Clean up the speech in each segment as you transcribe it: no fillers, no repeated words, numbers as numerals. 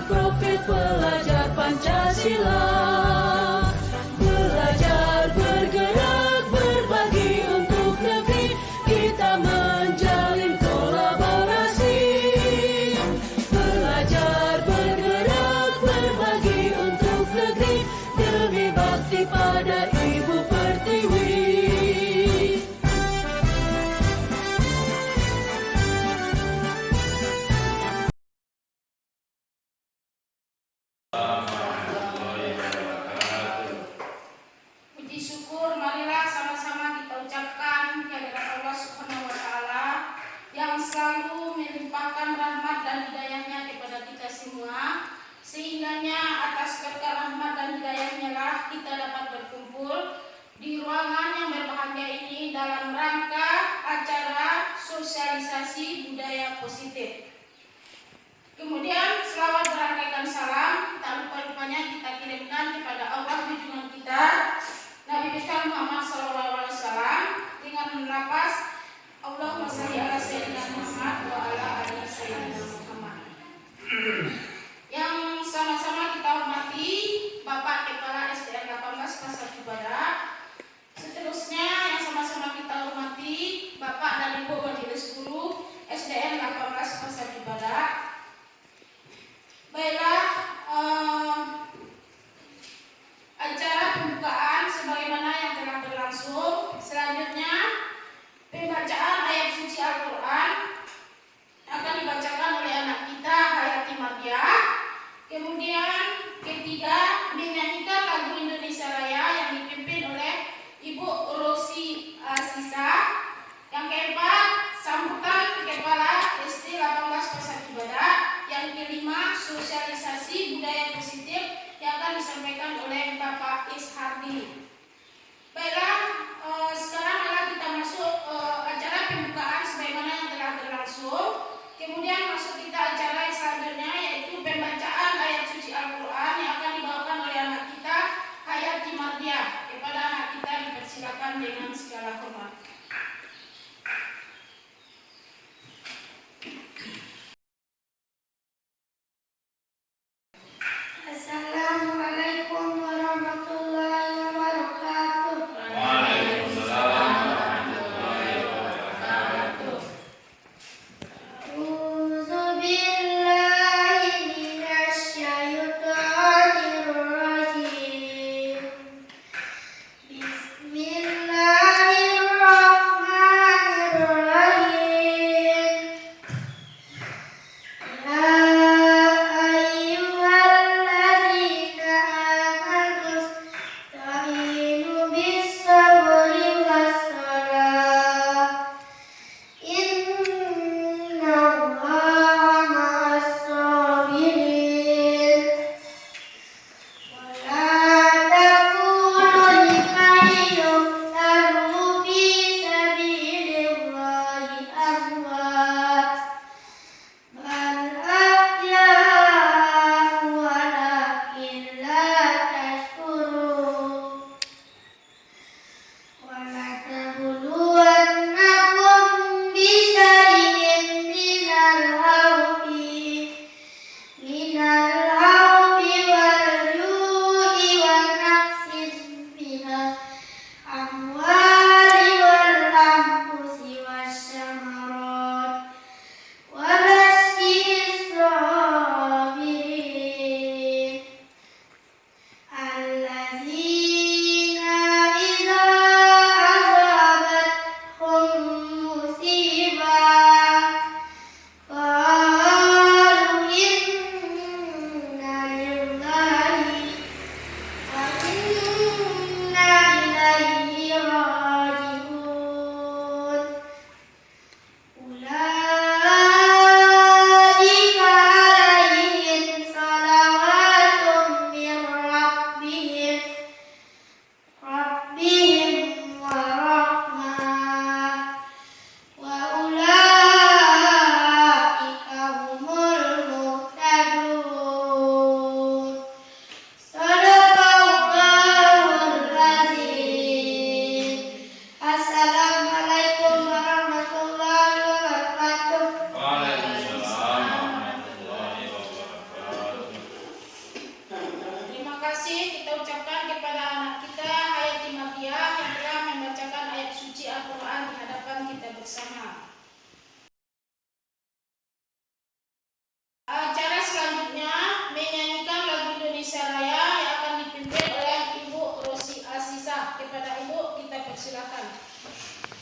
berprofil pelajar Pancasila. Belajar, bergerak, berbagi untuk negeri, kita menjalin kolaborasi. Belajar, bergerak, berbagi untuk negeri, demi bakti pada Ibu Pertiwi. Puji syukur marilah sama-sama kita ucapkan kehadirat Allah Subhanahu wa taala yang selalu melimpahkan rahmat dan hidayahnya kepada kita semua, sehingganya atas berkat rahmat dan hidayahnya lah kita dapat berkumpul di ruangan yang berbahagia ini dalam rangka acara sosialisasi budaya positif. Kemudian selawat berangkaikan salam tak lupa-lupanya kita kirimkan kepada Allah junjungan kita Nabi besar Muhammad SAW dengan lafaz Allahumma shalli ala sayyidina Muhammad wa ala ali sayyidina Muhammad. Yang sama-sama kita hormati Bapak Kepala SDN 18 Pasar Cibada. Seterusnya yang sama-sama kita hormati Bapak dan Ibu Majelis Guru SDN 18 Pasar Cibada. Baiklah, acara pembukaan sebagaimana yang telah berlangsung. Selanjutnya pembacaan ayat suci Al-Quran akan dibacakan oleh anak kita Hayati Madia. Kemudian ketiga, menyanyikan lagu Indonesia Raya yang dipimpin oleh Ibu Rosi Sisa. Yang keempat, sambutan Kepala SD 18 Pasar Cibada. Yang kelima, sosialisasi budaya positif yang akan disampaikan oleh Bapak Ishardi. Baiklah, sekarang adalah kita masuk acara pembukaan sebagaimana yang telah berlangsung. Kemudian masuk kita acara yang selanjutnya, yaitu pembacaan ayat suci Al-Quran yang akan dibawakan oleh anak kita Hayati Mardia. Kepada anak kita dipersilakan dengan segala hormat. Assalamualaikum warahmatullahi wabarakatuh.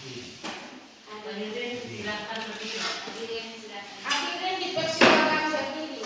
Hadirin silakan berdiri. Hadirin dipersilakan berdiri.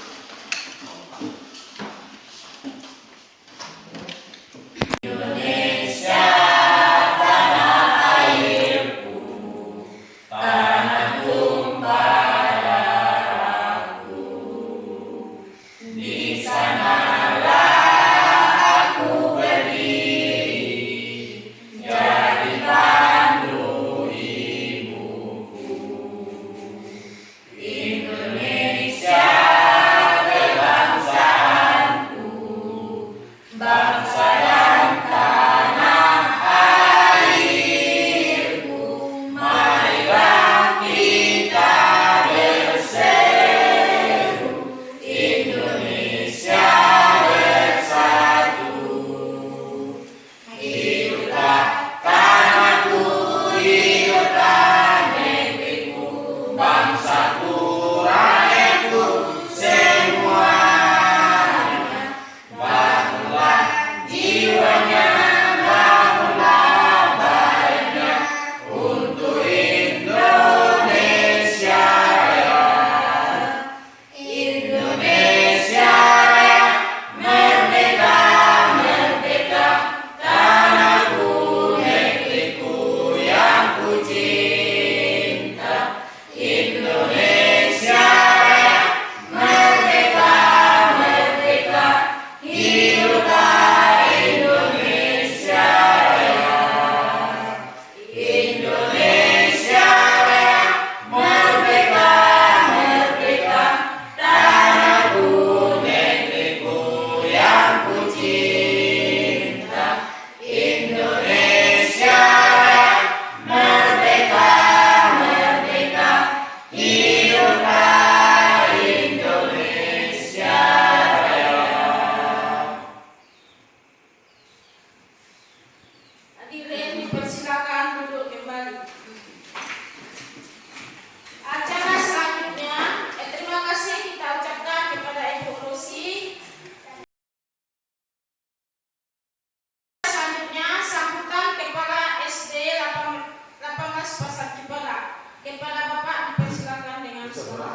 Hadirin dipersilakan duduk kembali. Acara selanjutnya, terima kasih kita ucapkan kepada Ibu Rosi. Selanjutnya, sambutan Kepala SD 18 Pasar Cipala. Kepada Bapak dipersilakan dengan suara.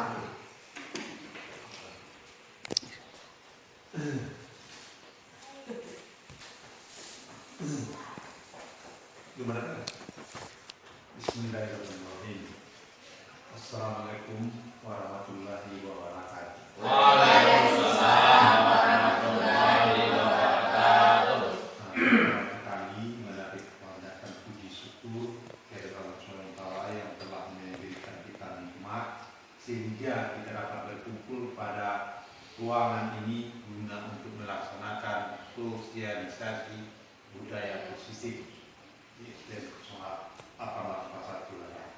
Bismillahirrahmanirrahim. Assalamualaikum warahmatullahi wabarakatuh. Waalaikumsalam warahmatullahi wabarakatuh. Kami menarik kebanyakan puji syukur kepada Allah SWT yang telah memberikan kita nikmat sehingga kita dapat berkumpul pada ruangan ini guna untuk melaksanakan sosialisasi budaya positif di SD 18 Pasar Cipala.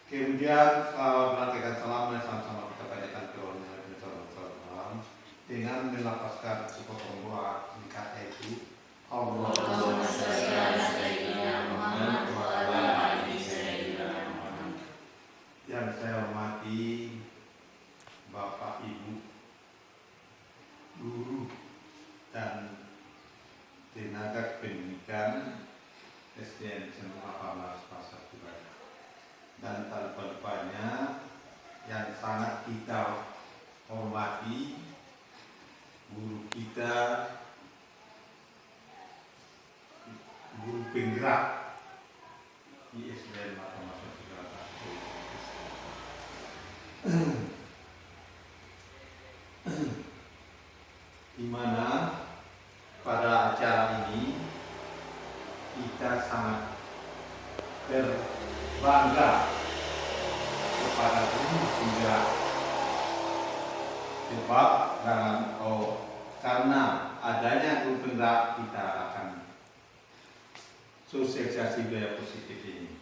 Kemudian menantikan salam dan sama-sama kita tanyakan ke orang dengan melafazkan sepotong doa nikah itu Allahumma shalli ala sayyidina Muhammad wa ala ali sayyidina Muhammad. Yang saya hormati Bapak Ibu guru dan tenaga pendidikan SDN 18 Pasar Cipala, dan tanpa lupanya yang sangat kita hormati guru kita, guru penggerak di SDN 18 Pasar Cipala, di mana pada acara ini kita sangat berbangga kepada guru penggerak, sebab karena adanya guru penggerak kita akan sosialisasi budaya positif ini,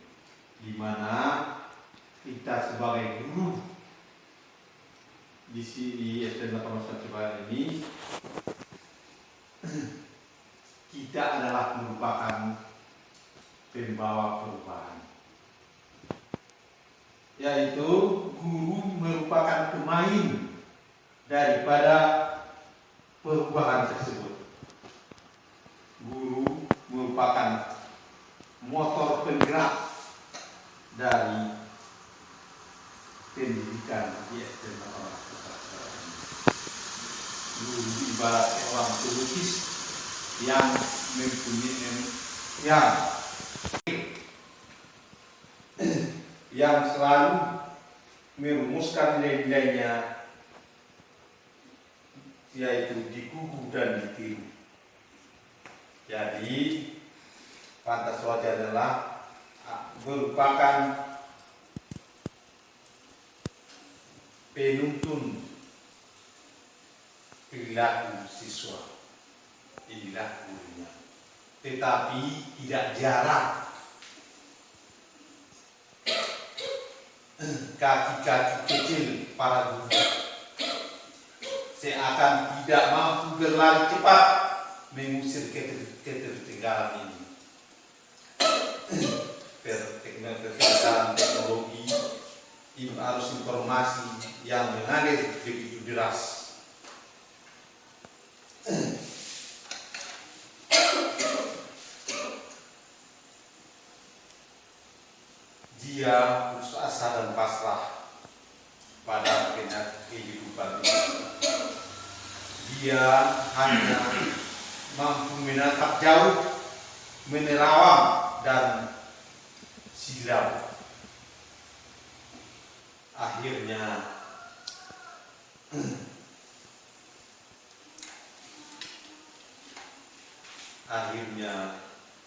di mana kita sebagai guru di sini SDN 18 Cipala ini kita adalah merupakan pembawa perubahan, yaitu guru merupakan pemain daripada perubahan tersebut. Guru merupakan motor penggerak dari pendidikan di SDN 18 Kota Surabaya ini. Guru ibaratnya orang pelukis yang yang selalu merumuskan nilai-nilainya, yaitu dikuku dan ditiru. Jadi Pancasila adalah merupakan penuntun perilaku siswa, inilah gurunya. Tetapi tidak jarang kaki-kaki kecil para guru seakan tidak mampu berlari cepat mengusir ketertinggalan ini. Ketertinggalan teknologi, arus informasi yang mengalir begitu deras. Dia putus asa dan pasrah pada kehidupan ini. Dia hanya mampu menatap jauh, menerawang dan silau. Akhirnya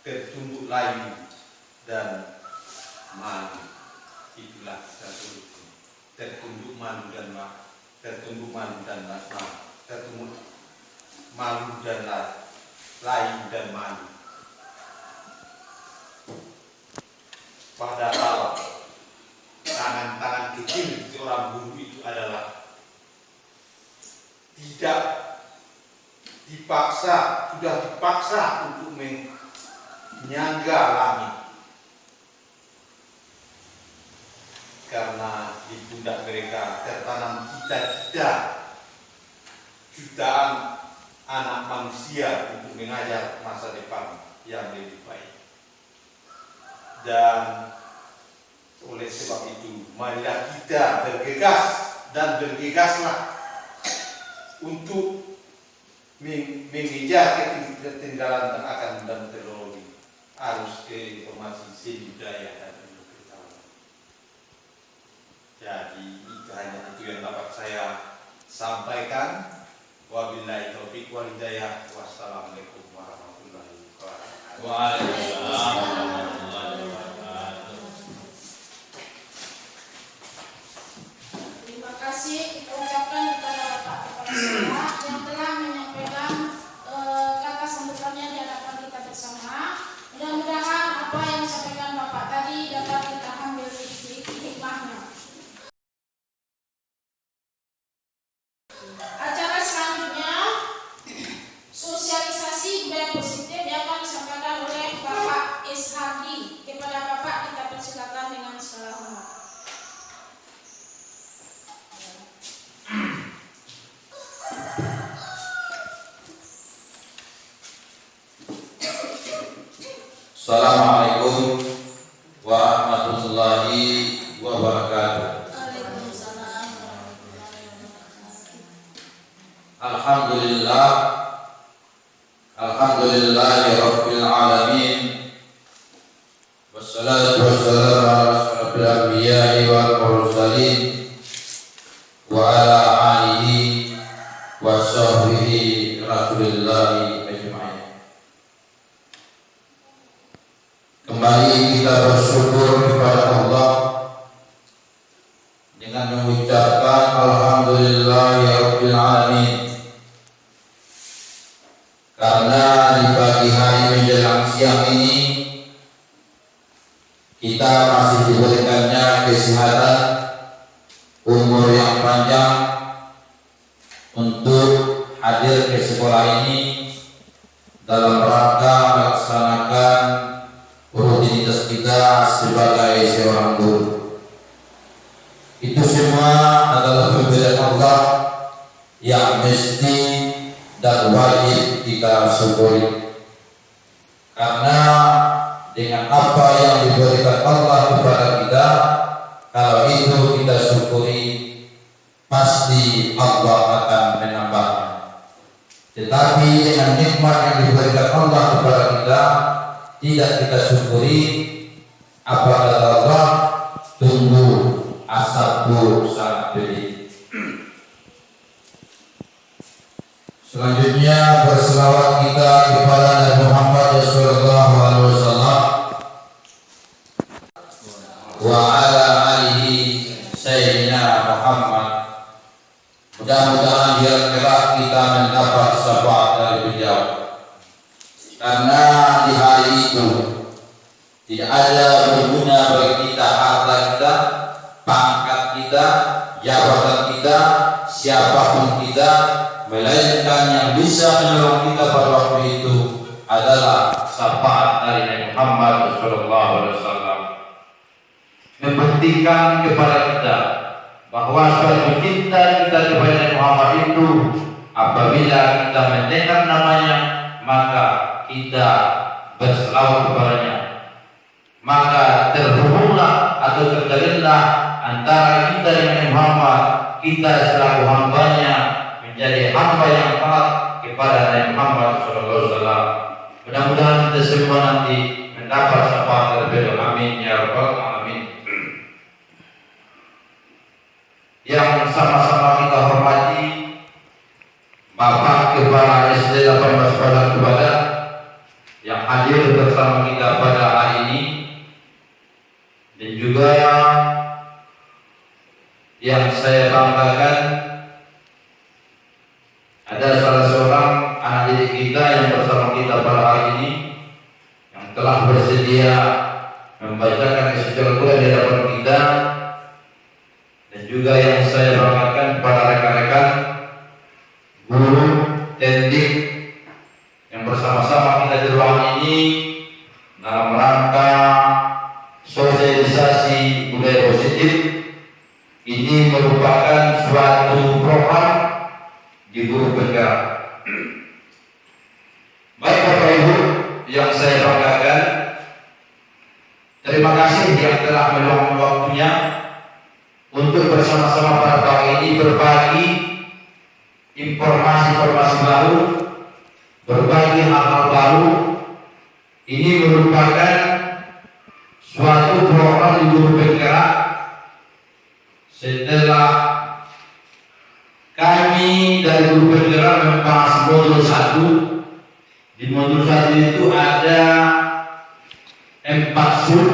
tertumbuk layu dan malu. Itulah satu hukum. Tertumbuk malu dan malu, tertumbuk malu dan layu dan malu. Padahal tangan-tangan kecil seorang guru itu adalah tidak sudah dipaksa untuk menyangga langit, karena di pundak mereka tertanam cita-cita jutaan anak manusia untuk mengajar masa depan yang lebih baik. Dan oleh sebab itu, marilah kita bergegas dan bergegaslah untuk mengejar ketinggalan akan dan teknologi, arus informasi, budaya dan pengetahuan. Jadi itu yang dapat saya sampaikan. Wabillahi taufiq wal hidayah. Wassalamualaikum warahmatullahi wabarakatuh. Waalaikumsalam warahmatullahi wabarakatuh. Terima kasih kita ucapkan kepada Bapak Kepala Sekolah yang telah menyampaikan kata sambutannya di hadapan kita bersama. Mudah-mudahan apa yang disampaikan Bapak tadi dapat kita ambil hikmahnya. Acara selanjutnya, sosialisasi budaya positif yang akan disampaikan oleh Bapak Ishadi. Kepada Bapak kita persilakan dengan segala hormat. Assalamualaikum warahmatullahi wabarakatuh. Waalaikumsalam warahmatullahi wabarakatuh. Alhamdulillahi rabbil alamin. Wassalatu wassalamu ala asyrafil anbiya'i wal mursalin wa ala alihi wa sahbihi rasulillahi ajma'in. Kembali kita bersyukur kepada Allah dengan mengucapkan alhamdulillahirabbil alamin, karena di pagi hari menjelang siang ini kita masih diberikannya kesehatan, umur yang panjang untuk hadir ke sekolah ini dalam rangka melaksanakan rutinitas kita sebagai seorang guru. Itu semua adalah pemberian Allah yang mesti dan wajib kita syukuri, karena dengan apa yang diberikan Allah kepada kita pasti Allah akan menambahnya. Tetapi dengan nikmat yang diberikan Allah kepada kita tidak kita syukuri, apa kata Allah? Tunggu asabku sangat pedih. Selanjutnya berselawat kita kepada Nabi Muhammad sallallahu alaihi wasallam wa ala alihi sayyidina Muhammad. Mudah-mudahan dia kelak kita mendapat syafaat dari beliau. Karena di hari itu tidak ada berguna bagi kita harta kita, pangkat kita, jabatan kita, siapapun kita, melainkan yang bisa menolong kita pada waktu itu adalah syafaat dari Nabi Muhammad sallallahu alaihi wasallam. Membuktikan kepada kita bahwa suatu cinta kita kepada Nabi Muhammad itu apabila kita mendengar namanya maka kita berselawat kepadanya, maka terhubunglah atau terjalinlah antara kita dengan Nabi Muhammad, kita selaku hambanya menjadi hamba yang taat kepada Nabi Muhammad SAW. Mudah-mudahan kita semua nanti mendapat syafaat dari beliau. Amin ya rabbal alamin. Yang sama-sama kita hormati Bapak Kepala SD 18 Padang Kubadan yang hadir bersama kita pada hari ini, dan juga yang saya banggakan ada salah seorang anak didik kita yang bersama kita pada hari ini yang telah bersedia membacakan isi Al-Quran di hadapan kita, dan juga yang saya banggakan pada rekan-rekan guru tendik yang bersama-sama kita di ruangan ini dalam rangka sosialisasi budaya positif. Ini merupakan suatu program di Guru Penggerak. Baik Bapak Ibu yang saya banggakan, terima kasih yang telah meluangkan waktunya untuk bersama-sama pada pagi ini berbagi informasi-informasi baru, berbagi hal-hal baru. Ini merupakan suatu program di Guru Penggerak setelah kami dari Guru Penggerak membahas modul 1. Di modul 1 itu ada 4 sub,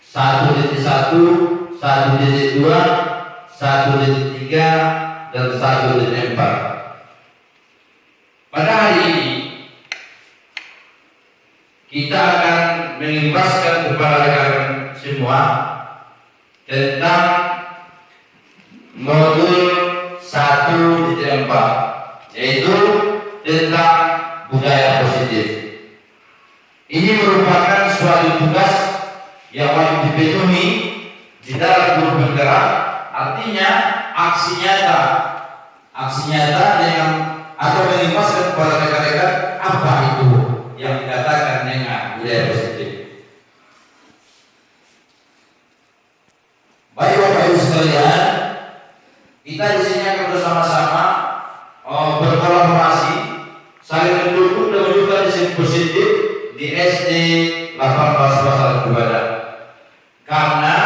1.1, 1.2, 1.3 dan 1.4. Pada hari ini kita akan mengimbaskan kepada rekan semua tentang modul 1.4, yaitu tentang budaya positif. Ini merupakan suatu tugas yang wajib dipenuhi di dalam Guru Penggerak, artinya aksi nyata yang atau mengimbaskan kepada rekan-rekan apa itu yang dikatakan dengan budaya positif. Baik Bapak Ibu sekalian, kita di sini akan bersama-sama berkolaborasi, saling mendukung dan menunjukkan disiplin positif di SD 18 Padang Kubadan. Karena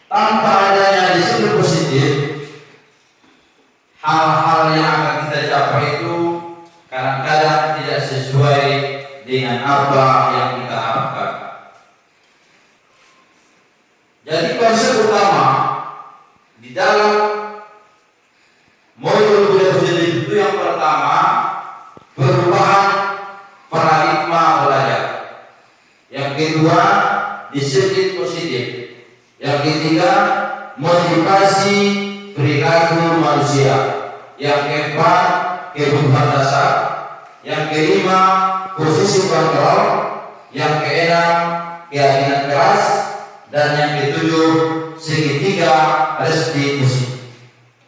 tanpa adanya disiplin positif, hal-hal yang akan kita capai itu kadang-kadang tidak sesuai dengan apa yang kita harapkan. Jadi konsep utama di dalam modul budaya positif itu yang pertama, perubahan paradigma belajar. Yang kedua, disiplin positif. Yang ketiga, motivasi perilaku manusia. Yang keempat, kebutuhan dasar. Yang kelima, posisi kontrol. Yang keenam, keyakinan keras. Dan yang ketujuh, segitiga restitusi.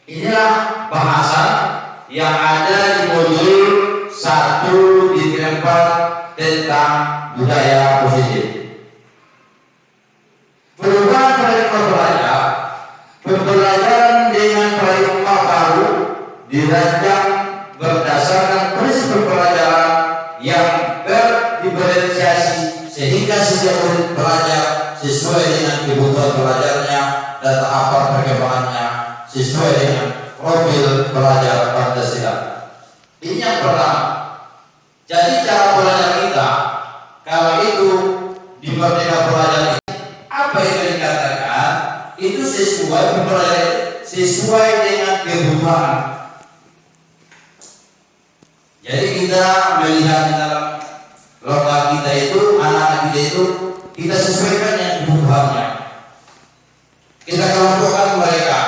Inilah bahasan yang ada di modul 1.4 tentang budaya positif. Perubahan paradigma belajar, pembelajaran dirancang berdasarkan prinsip pelajaran yang berdiferensiasi sehingga setiap murid belajar sesuai dengan kebutuhan belajarnya dan tahapan perkembangannya sesuai dengan profil pelajar Pancasila. Ini yang pertama. Jadi cara belajar kita kalau itu di Merdeka Belajar ini, apa yang dikatakan itu sesuai pembelajaran, sesuai dengan kebutuhan. Jadi kita melihat di dalam lokal kita itu, anak-anak kita itu, kita sesuaikan dengan kebutuhannya. Kita kelompokkan mereka.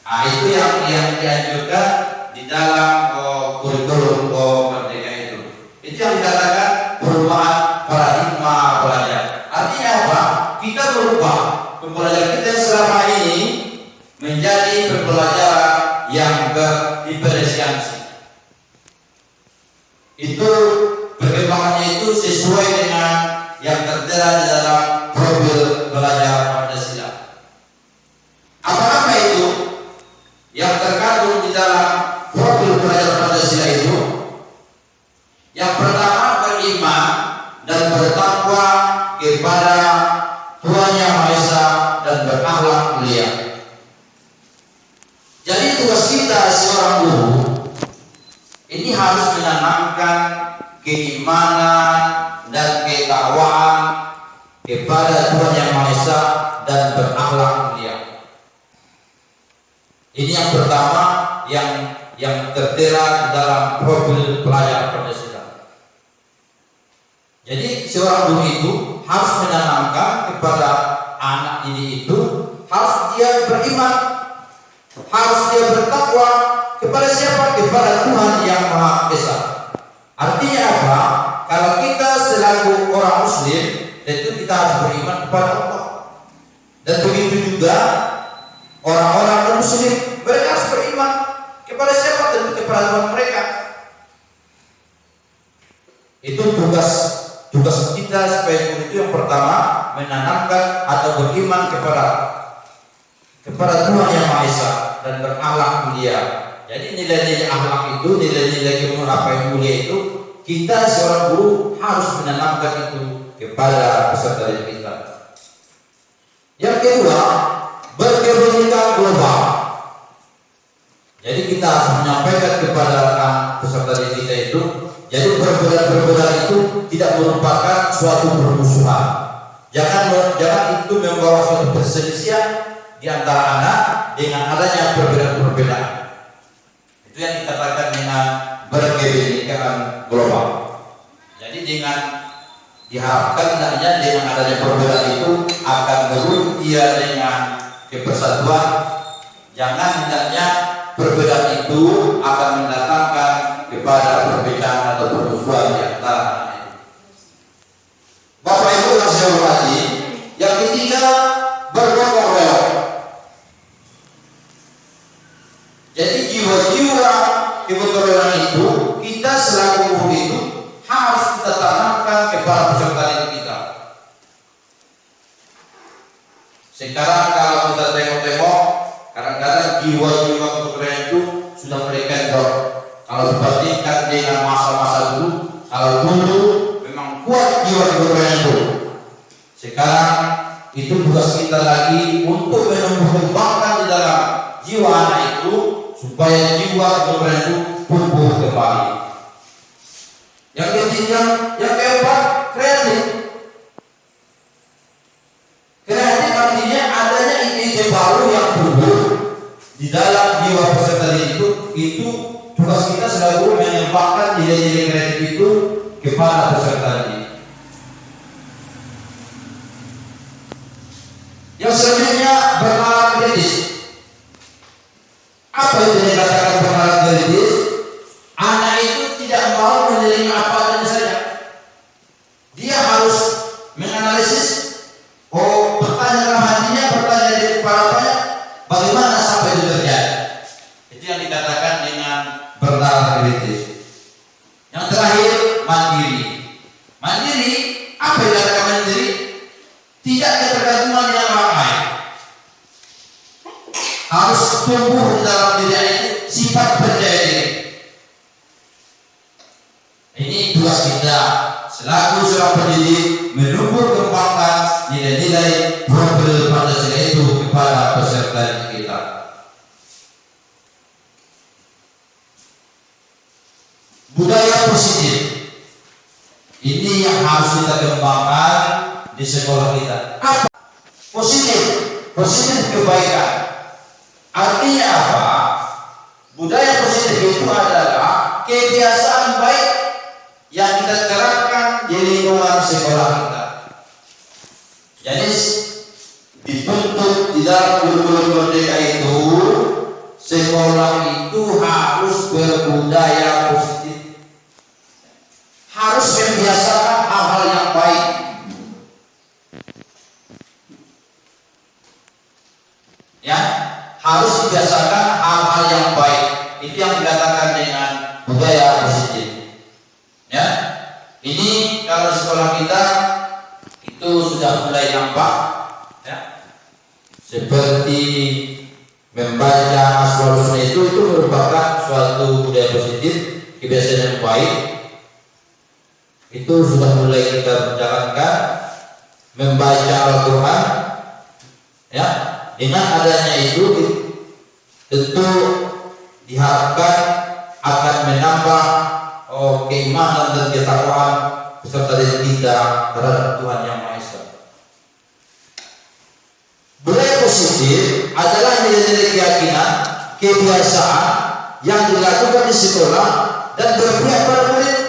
Nah, itu yang dianjurkan di dalam kurikulum Merdeka itu. Itu yang dikatakan perubahan paradigma belajar. Artinya apa? Kita berubah pembelajaran kita yang selama ini menjadi pembelajaran yang berdiferensiasi. Itu perkembangannya itu sesuai dengan yang tertera di dalam profil belajar Pancasila. Apa-apa itu yang terkandung di dalam profil belajar Pancasila itu? Yang pertama, beriman dan bertakwa kepada Tuhan Yang Maha Esa dan berakhlak mulia. Jadi tugas kita seorang guru ini harus menanamkan keimanan dan ketakwaan kepada Tuhan Yang Maha Esa dan berakhlak mulia. Ini yang pertama yang tertera di dalam profil pelajar Pancasila. Jadi seorang guru itu harus menanamkan kepada anak ini itu, harus dia beriman, harus dia bertakwa kepada siapa? Kepada Tuhan Yang Maha Esa. Artinya apa? Kalau kita selaku orang Muslim, tentu kita harus beriman kepada Allah. Dan begitu juga orang-orang non-Muslim, mereka harus beriman kepada siapa? Tentu kepada Tuhan mereka. Itu tugas kita sebagai guru itu yang pertama, menanamkan atau beriman kepada Tuhan Yang Maha Esa dan berakhlak mulia. Jadi nilai-nilai akhlak itu, nilai-nilai kemuliaan apa yang mulia itu, kita seorang guru harus menanamkan itu kepada peserta didik kita. Yang kedua, berkebinekaan global. Jadi kita harus menyampaikan kepada peserta didik kita itu, jadi perbedaan itu tidak merupakan suatu permusuhan. Jangan itu membawa suatu perselisihan di antara anak dengan adanya perbedaan-perbedaan. Itu yang dikatakan dengan berkebinekaan global. Jadi dengan diharapkan hendaknya dengan adanya perbedaan itu akan berujung dengan kepersatuan. Jangan hendaknya perbedaan itu akan mendatangkan kepada perbedaan atau permusuhan di antara anak itu. Bapak Ibu yang saya hormati, yang ketiga bergotong royong. Jadi jiwa-jiwa kegotong royongan itu kita selaku guru itu harus kita tanamkan kepada peserta didik kita. Sekarang kalau kita tengok-tengok, kadang-kadang jiwa-jiwa kegotong royongan itu sudah mereka drop. Kalau dibandingkan dengan masa-masa dulu, kalau dulu memang kuat jiwa kegotong royongan itu. Sekarang itu tugas kita lagi untuk menumbuhkan di dalam jiwa anak itu supaya jiwa kegotong royongan itu tumbuh kembali. Yang ketiga, yang keempat, kreatif. Kreatif artinya adanya ide-ide baru yang tumbuh di dalam jiwa peserta didik itu tugas kita selalu menempatkan ide-ide kreatif itu kepada peserta didik. Yang selanjutnya, bernalar kritis. Apa itu yang dikatakan bernalar kritis? Anak itu tidak mau menerima apa adanya saja. Dia harus menganalisis, bertanya dalam hatinya, bertanya di kepalanya, bagaimana sampai itu terjadi. Itu yang dikatakan dengan bernalar kritis. Yang terakhir, mandiri. Mandiri, apa yang dikatakan mandiri? Tidak ketergantungan dengan orang lain. Harus tumbuh di dalam diri itu sifat percaya diri. Ini tugas kita selaku seorang pendidik, menumbuh kembangkan nilai-nilai profil Pancasila itu kepada peserta kita. Budaya positif ini yang harus kita kembangkan di sekolah kita. Apa? Positif, positif kebaikan. Artinya apa? Budaya positif itu adalah kebiasaan baik yang kita terapkan di lingkungan sekolah kita. Jadi dituntut di dalam kurikulum merdeka itu, sekolah itu harus berbudaya positif, harus membiasakan hal-hal yang baik. Ya, harus dibiasakan hal-hal yang baik. Itu yang dikatakan dengan budaya positif. Ya, ini kalau sekolah kita itu sudah mulai nampak, ya, seperti membaca asmaul husna itu merupakan suatu budaya positif, kebiasaan yang baik. Itu sudah mulai kita jalankan. Membaca Al-Quran, ya, dengan adanya itu tentu diharapkan akan menambah keimanan dan ketakwaan beserta diri kita terhadap Tuhan Yang Maha Esa. Budaya positif adalah nilai-nilai keyakinan, kebiasaan yang dilakukan di sekolah dan berpihak pada murid,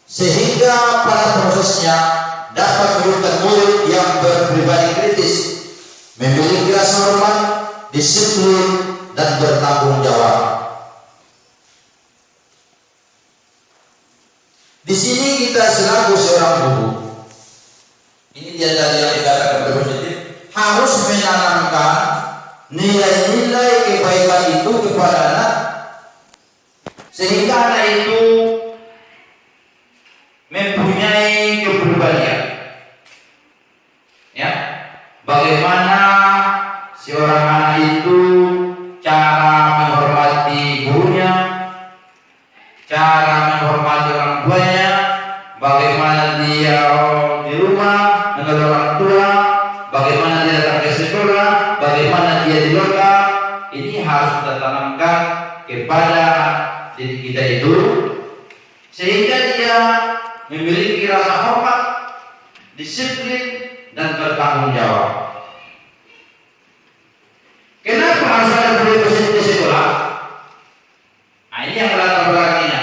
sehingga pada prosesnya dapat menjadikan murid yang berpribadi kritis, memiliki rasa hormat, disiplin, dan bertanggung jawab. Di sini kita selaku seorang guru, ini dia tadi yang dikatakan positif, harus menanamkan nilai-nilai kebaikan itu kepada anak, sehingga anak itu mempunyai kepribadian. Ya, bagaimana seorang anak itu cara menghormati gurunya, cara menghormati orang tuanya, bagaimana dia di rumah dengan orang tua, bagaimana dia datang ke sekolah, bagaimana dia di lokal. Ini harus kita tanamkan kepada diri kita itu, sehingga dia memiliki rasa hormat, disiplin, dan bertanggung jawab. Kenapa harus ada budaya positif di sekolah? Nah, ini yang latar belakangnya.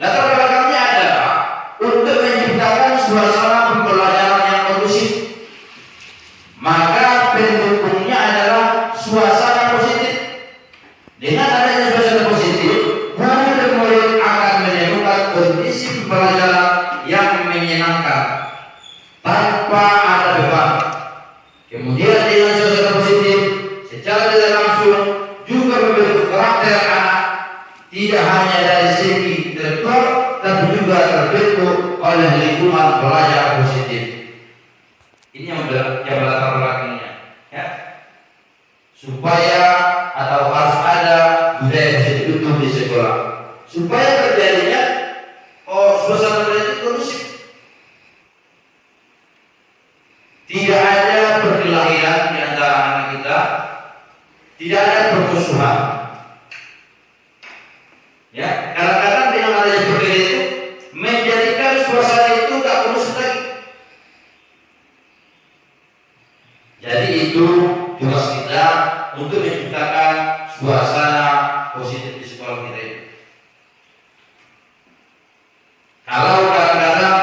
Latar belakangnya adalah untuk menciptakan suasana pembelajaran yang kondusif. Maka pendukungnya adalah suasana positif. Dengan adanya suasana positif, guru dan murid akan menemukan kondisi pembelajaran yang menyenangkan tanpa ada beban. Kemudian dengan suasana positif, secara tidak langsung juga membentuk karakter anak, tidak hanya dari segi intelektual, tapi juga terbentuk oleh lingkungan belajar positif. Ini yang latar belakangnya, ya. Supaya atau harus ada budaya positif itu di sekolah, supaya terjadinya suasana belajar kondusif. Tidak ada perkelahian di antara anak kita, tidak ada permusuhan. Ya, kadang-kadang dengan adanya perkelahian itu menjadikan suasana itu tak kondusif lagi. Jadi itu tugas kita untuk menciptakan suasana positif di sekolah kita itu. Kalau kadang-kadang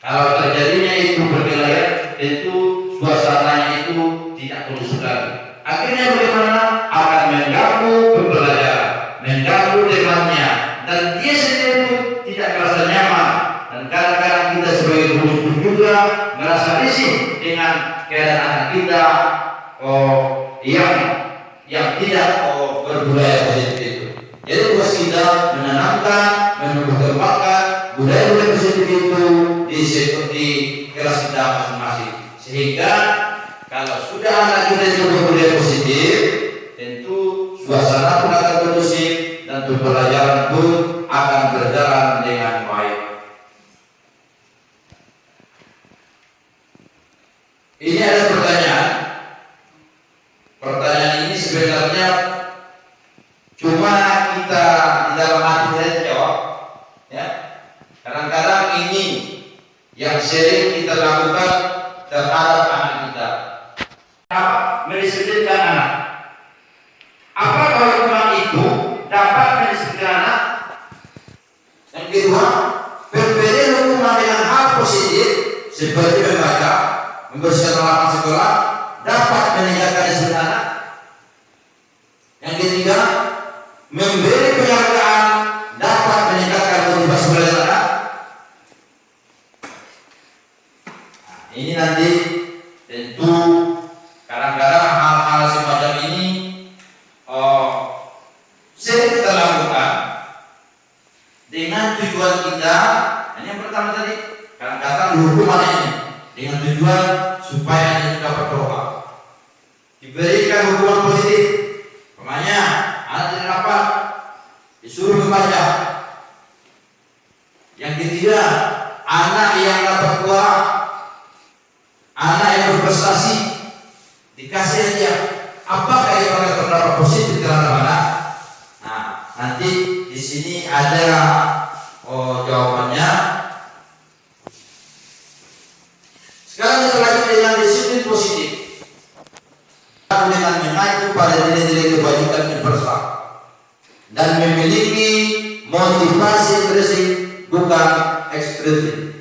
kalau terjadinya itu perkelahian, tentu suasananya itu tidak kondusif lagi. Akhirnya bagaimana? Akan mengganggu pembelajaran, mengganggu temannya, dan dia sendiri itu tidak merasa nyaman. Dan kadang-kadang kita sebagai guru juga merasa risih dengan keadaan anak kita yang tidak berbudaya positif itu. Jadi tugas kita menanamkan, menumbuh kembangkan budaya-budaya positif itu di kelas kita masing-masing, sehingga kalau sudah anak kita itu berbudaya positif, tentu suasana pun akan kondusif, tentu pelajaran pun akan berjalan dengan baik. Ini ada pertanyaan. Pertanyaan ini sebenarnya cuma kita di dalam hati kita jawab, ya. Kadang-kadang ini yang sering kita lakukan terhadap anak kita. Mendisiplinkan anak. Apakah hukuman itu dapat mendisiplinkan anak? Yang kedua, pemberian hukuman dengan hal positif seperti membaca, membersihkan ruangan sekolah dapat meningkatkan disiplin anak. Yang ketiga, memberi penghargaan dapat meningkatkan motivasi belajar anak. Nah, ini nanti tentu kadang-kadang hal-hal semacam ini sering kita lakukan dengan tujuan kita. Ini yang pertama tadi, kadang-kadang hukuman ini dengan tujuan supaya dia dapat tobat, diberikan hukuman positif. Namanya anak tidak dapat disuruh membaca. Yang ketiga, anak yang dapat kuat, anak yang berprestasi dikasih hadiah. Apakah yang akan terdapat positif terhadap anak? Nah, nanti di sini ada jawabannya. Sekarang kita lanjut dengan disiplin positif. Dengan mengacu pada nilai-nilai kebajikan universal dan memiliki motivasi intrinsik bukan ekstrinsik.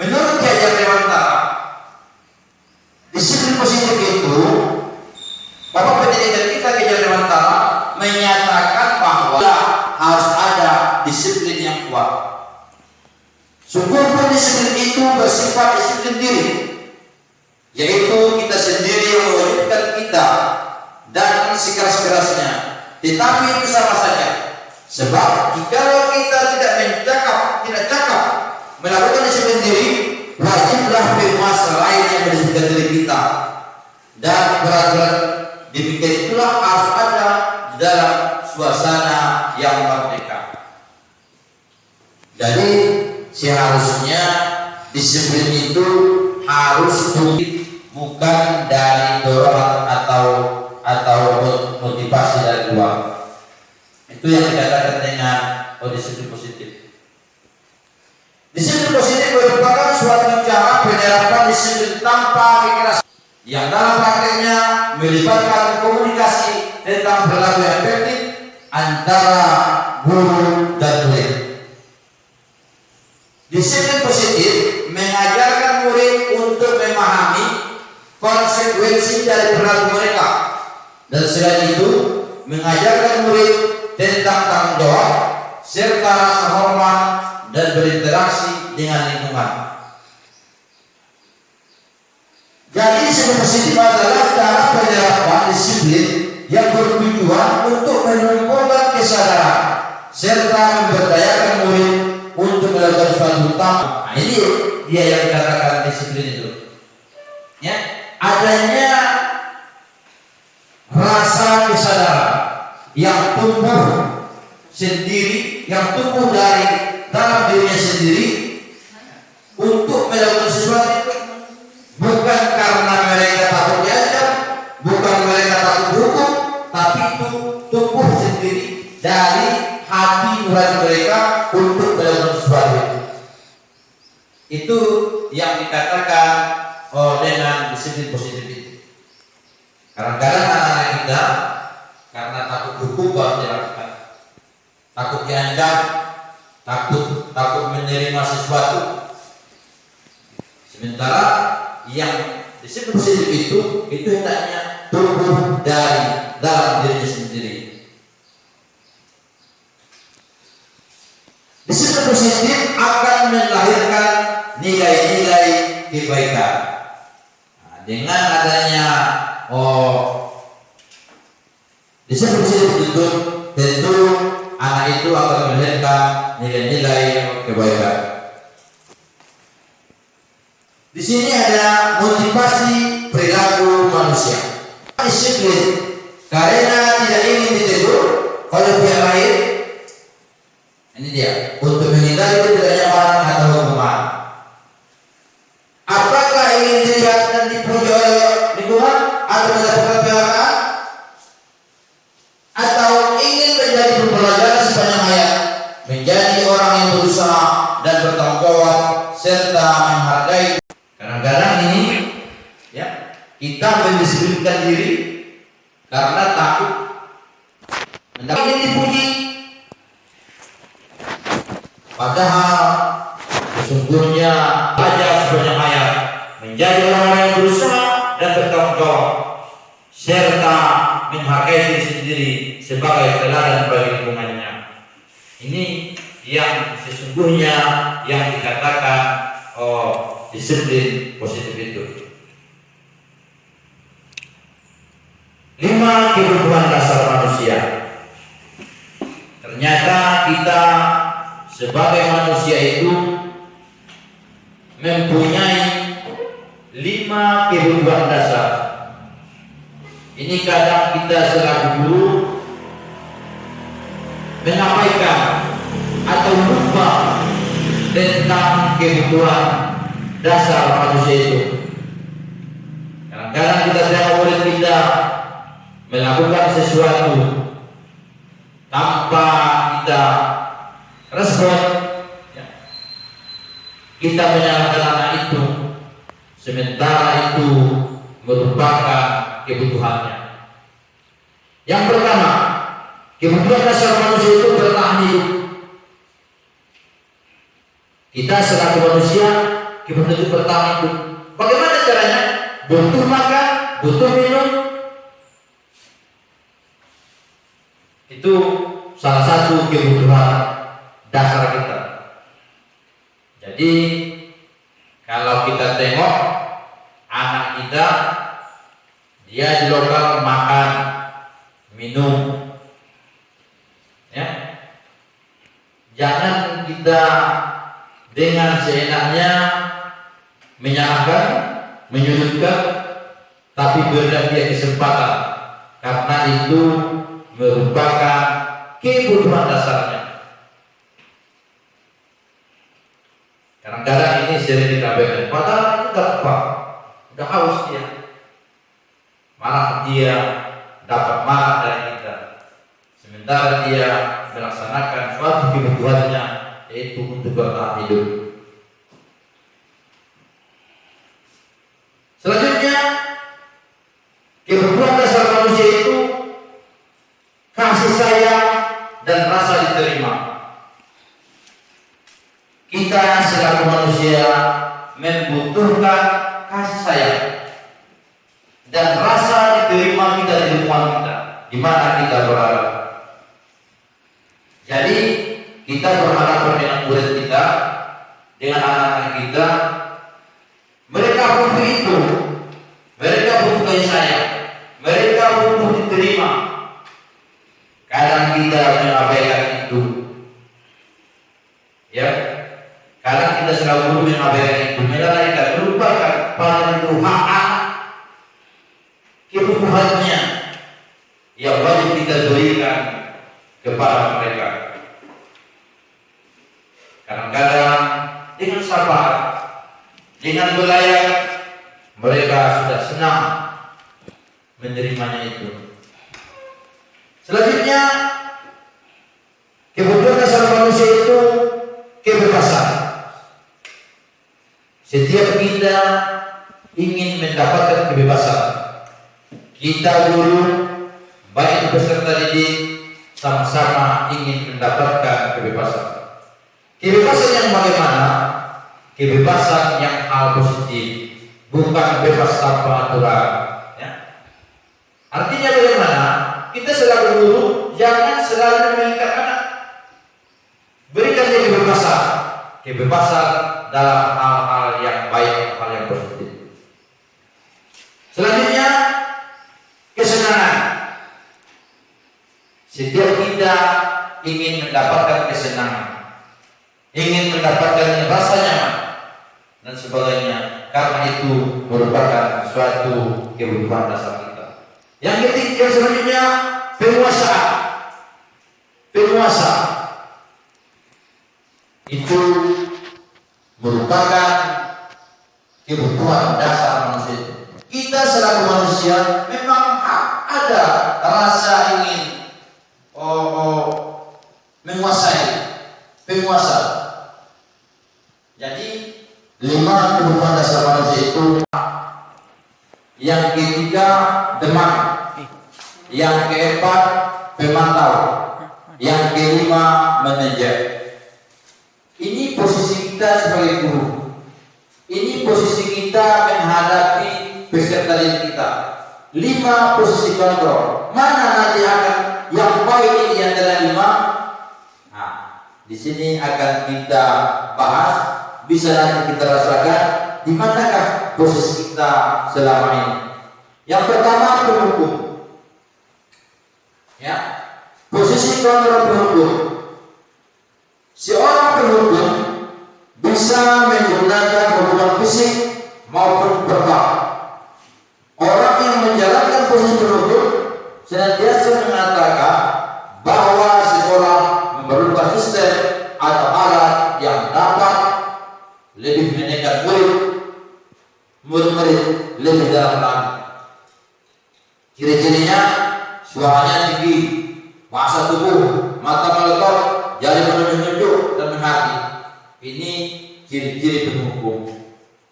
Menurut Ki Hajar Dewantara, disiplin positif itu, Bapak pendidikan kita Ki Hajar Dewantara menyatakan bahwa harus ada disiplin yang kuat. Sungguh disiplin itu bersifat disiplin diri, yaitu kita sendiri yang mewajibkan kita dan sekeras-kerasnya. Tetapi itu sama saja, sebab jika kita tidak cakap melakukan disiplin diri, wajiblah penguasa lain yang mendisiplinkan diri kita. Dan peraturan demikian itulah harus ada dalam suasana yang merdeka. Jadi seharusnya disiplin itu harus bukan dari dorongan atau motivasi dari luar. Itu yang dikatakan dengan disiplin positif. Disiplin positif merupakan suatu cara penerapan disiplin tanpa kekerasan yang dalam prakteknya melibatkan komunikasi tentang perilaku yang efektif antara guru dan murid. Disiplin positif mengajarkan murid untuk memahami konsekuensi dari perilaku mereka, dan selain itu mengajarkan murid tentang tanggung jawab serta rasa hormat dan berinteraksi dengan lingkungan. Jadi disiplin positif adalah cara penerapan disiplin yang bertujuan untuk menumbuhkan kesadaran serta memberdayakan murid untuk melakukan suatu utama. Nah, ini dia yang dikatakan disiplin itu. Ya, adanya rasa kesadaran yang tumbuh sendiri, yang tumbuh dari dalam dirinya sendiri untuk melakukan sesuatu, bukan karena mereka takut diajar, bukan mereka takut hukum, tapi itu tumbuh sendiri dari hati nurani mereka untuk melakukan sesuatu. Itu yang dikatakan dengan disiplin positif itu. Kadang-kadang anak-anak kita karena takut hukum baru dilakukan, takut diancam, takut menerima sesuatu. Sementara yang disiplin positif itu hendaknya tumbuh dari dalam dirinya sendiri. Disiplin positif akan melahirkan nilai-nilai kebaikan. Nah, dengan adanya disiplin positif itu, tentu anak itu akan melahirkan nilai-nilai kebaikan. Di sini ada motivasi perilaku manusia. disiplin karena tidak ingin ditegur oleh pihak lain. Ini dia, untuk menghindari ketidaknyamanan atau hukuman. Apakah ingin dilihat dan dipuji oleh lingkungan atau mendapatkan penghargaan, atau ingin menjadi pembelajaran sepanjang hayat, menjadi orang yang berusaha dan bertanggung jawab serta menghargai. Kadang-kadang ini ya, kita mendisiplinkan diri karena takut ingin dipuji, padahal sesungguhnya aja sepanjang hayat menjadi orang-orang yang berusaha dan bertanggung jawab serta menghargai diri sendiri sebagai teladan bagi lingkungannya. Ini yang sesungguhnya yang dikatakan disiplin positif itu. 5 kebutuhan dasar manusia. Ternyata kita sebagai manusia itu mempunyai 5 kebutuhan dasar. Ini kadang kita selaku guru menyampaikan atau lupa tentang kebutuhan dasar manusia itu. Kadang-kadang kita tengok murid kita melakukan sesuatu tanpa kita respon, ya. Kita menyalahkan anak itu, sementara itu merupakan kebutuhannya. Yang pertama, kebutuhan dasar manusia itu bertahan hidup. Kita selaku manusia kebutuhan itu bertahan hidup. Bagaimana caranya? Butuh makan, butuh minum. Itu salah satu kebutuhan dasar kita. Jadi kalau kita tengok anak kita, dia di lokal makan, minum, ya. Jangan kita dengan seenaknya menyalahkan, menyudutkan, tapi berikan dia kesempatan, karena itu merupakan kebutuhan dasarnya. Kadang-kadang ini sering dikabaikan, padahal itu tidak apa, udah haus dia, malah dia dapat makan dari kita, sementara dia melaksanakan suatu kebutuhannya, yaitu untuk bertahan hidup. Selanjutnya, kebutuhan dasar manusia itu kasih sayang dan rasa diterima. Kita selaku manusia membutuhkan kasih sayang dan rasa diterima kita di lingkungan kita, di mana kita berada. Jadi kita berhadapan dengan murid kita, dengan anak-anak kita, mereka butuh itu, mereka butuh kasih sayang, mereka butuh diterima. Kadang kita mengabaikan itu, ya. Kadang kita selalu guru mengabaikan itu, melalaikan, melupakan pada itu hak anak, kebutuhannya yang wajib kita berikan kepada mereka. Kadang-kadang dengan sabar, dengan belayan, mereka sudah senang menerimanya itu. Selanjutnya, kebutuhan dasar manusia itu kebebasan. Setiap kita ingin mendapatkan kebebasan. Kita guru, baik peserta didik, sama-sama ingin mendapatkan kebebasan. Kebebasan yang bagaimana? Kebebasan yang hal positif, bukan bebas tanpa aturan. Ya. Artinya bagaimana? Kita selaku guru jangan selalu mengikat anak. Berikan dia kebebasan, kebebasan dalam hal-hal yang baik, hal yang positif. Selanjutnya, kesenangan. Setiap kita ingin mendapatkan kesenangan, ingin mendapatkan rasa nyaman dan sebagainya, karena itu merupakan suatu kebutuhan dasar kita. Yang ketiga selanjutnya penguasaan. Penguasa itu merupakan kebutuhan dasar manusia. Kita selaku manusia memang ada rasa ingin menguasai, penguasa. Jadi 5 kebutuhan dasar manusia itu. Yang ketiga demam, yang keempat pemantau, yang kelima manajer. Ini posisi kita sebagai guru. Ini posisi kita menghadapi peserta didik kita. 5 posisi kontrol. Mana nanti akan yang baik di antara 5? Nah, di sini akan kita bahas. Bisa nanti kita rasakan di manakah posisi kita selama ini. Yang pertama penghukum. Ya, posisi kontrol penghukum. Seorang penghukum bisa menggunakan hukuman fisik maupun verbal. Orang yang menjalankan posisi penghukum senantiasa mengatakan bahwa sekolah memerlukan sistem atau alat yang dapat lebih menekan murid-murid lebih dalam lagi. Ciri-cirinya suaranya tinggi, bahasa tubuh, mata melotot, jari menunjuk dan menghati. Ini ciri-ciri penghukum.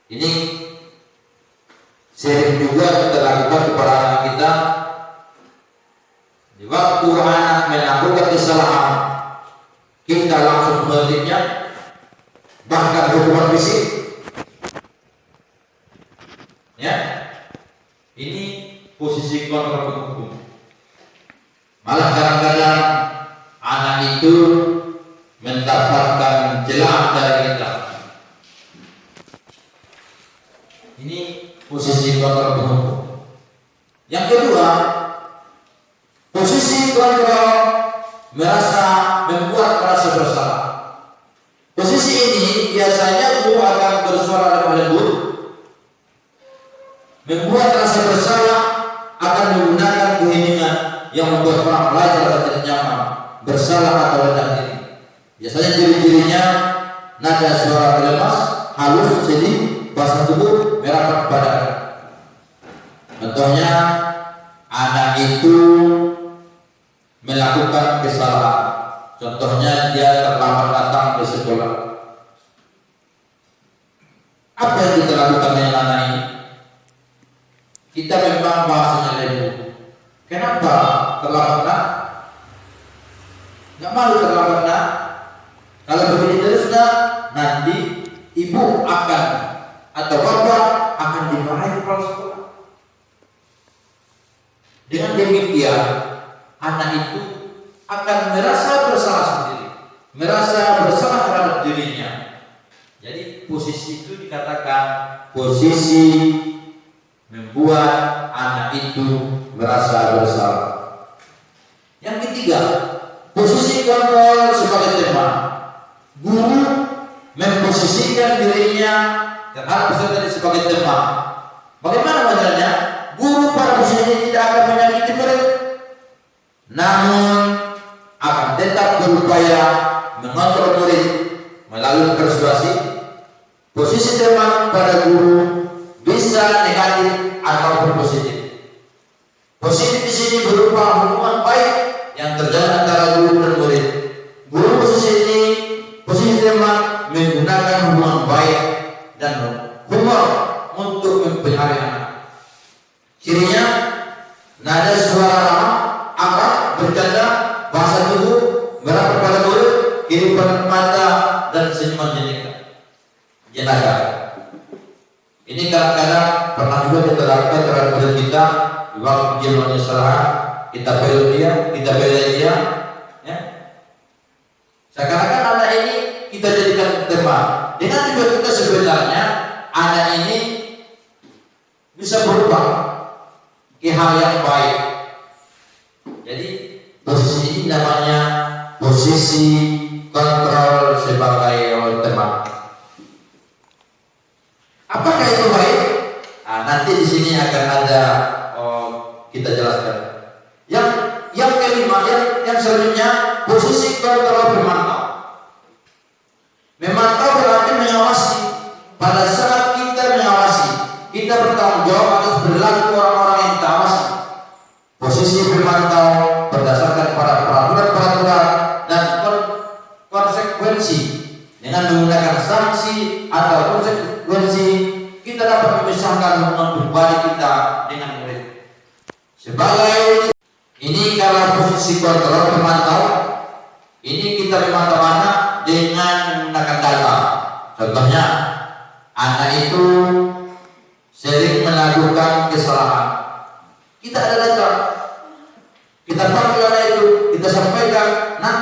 Ini sering juga kita lakukan kepada anak kita. Di waktu anak melakukan kesalahan, kita langsung menghentinya, bahkan hukuman fisik. Ya, ini posisi kontrol penghukum. Malah kadang-kadang anak itu mendapatkan celaan dari kita. Ini posisi kontrol penghukum. Yang kedua, posisi kontrol merasa membuat merasa bersalah. Posisi ini biasanya guru akan bersuara lemah lembut, membuat rasa bersalah, akan menggunakan keheningan yang membuat orang belajar tidak nyaman, bersalah atau rendah diri. Biasanya ciri-cirinya nada suara lemas, halus, sedih, bahasa tubuh, merapat badan. Contohnya anak itu melakukan kesalahan. Contohnya dia terlambat datang ke sekolah. Apa yang kita lakukan dengan anak ini? Kita memang bahasanya lembut. Kenapa terlambat nak? Gak malu terlambat nak? Kalau begini terus nak, nanti ibu akan atau bapak akan dimarahi kepala sekolah. Dengan demikian, anak itu akan merasa bersalah sendiri, merasa bersalah terhadap dirinya. Jadi posisi itu dikatakan posisi membuat anak itu merasa bersalah. Yang ketiga, posisi kontrol sebagai teman. Guru memposisikan dirinya terhadap peserta sebagai teman. Bagaimana wajarnya? Guru pada posisi ini tidak akan menyakiti murid, namun akan tetap berupaya mengontrol murid melalui persuasi. Posisi teman pada guru bisa negatif ataupun positif. Positif di sini berupa hubungan baik yang terjalin antara guru dan murid. Guru posisi ini, posisi teman menggunakan hubungan baik dan humor untuk mempengaruhi anak. Cirinya nada suara ramah, akrab, bercanda, bahasa tubuh, merapat pada murid, kehidupan mata dan senyuman jenaka. Ini kadang-kadang pernah juga kita lakukan terhadap murid kita di waktu ujian usaha, kita bela dia, kita bela dia, ya. Seakan-akan anak ini kita jadikan teman. Dengan juga kita sebenarnya anak ini bisa berubah ke hal yang baik. Jadi posisi ini namanya posisi kontrol sebagai teman. Apakah itu baik? Nah, nanti di sini akan ada kita jelaskan. Sebagai ini kalau posisi kontrol pemantau, ini kita memantau anak dengan menggunakan data. Contohnya, anak itu sering melakukan kesalahan. Kita ada data. Kita panggil anak itu, kita sampaikan, nah,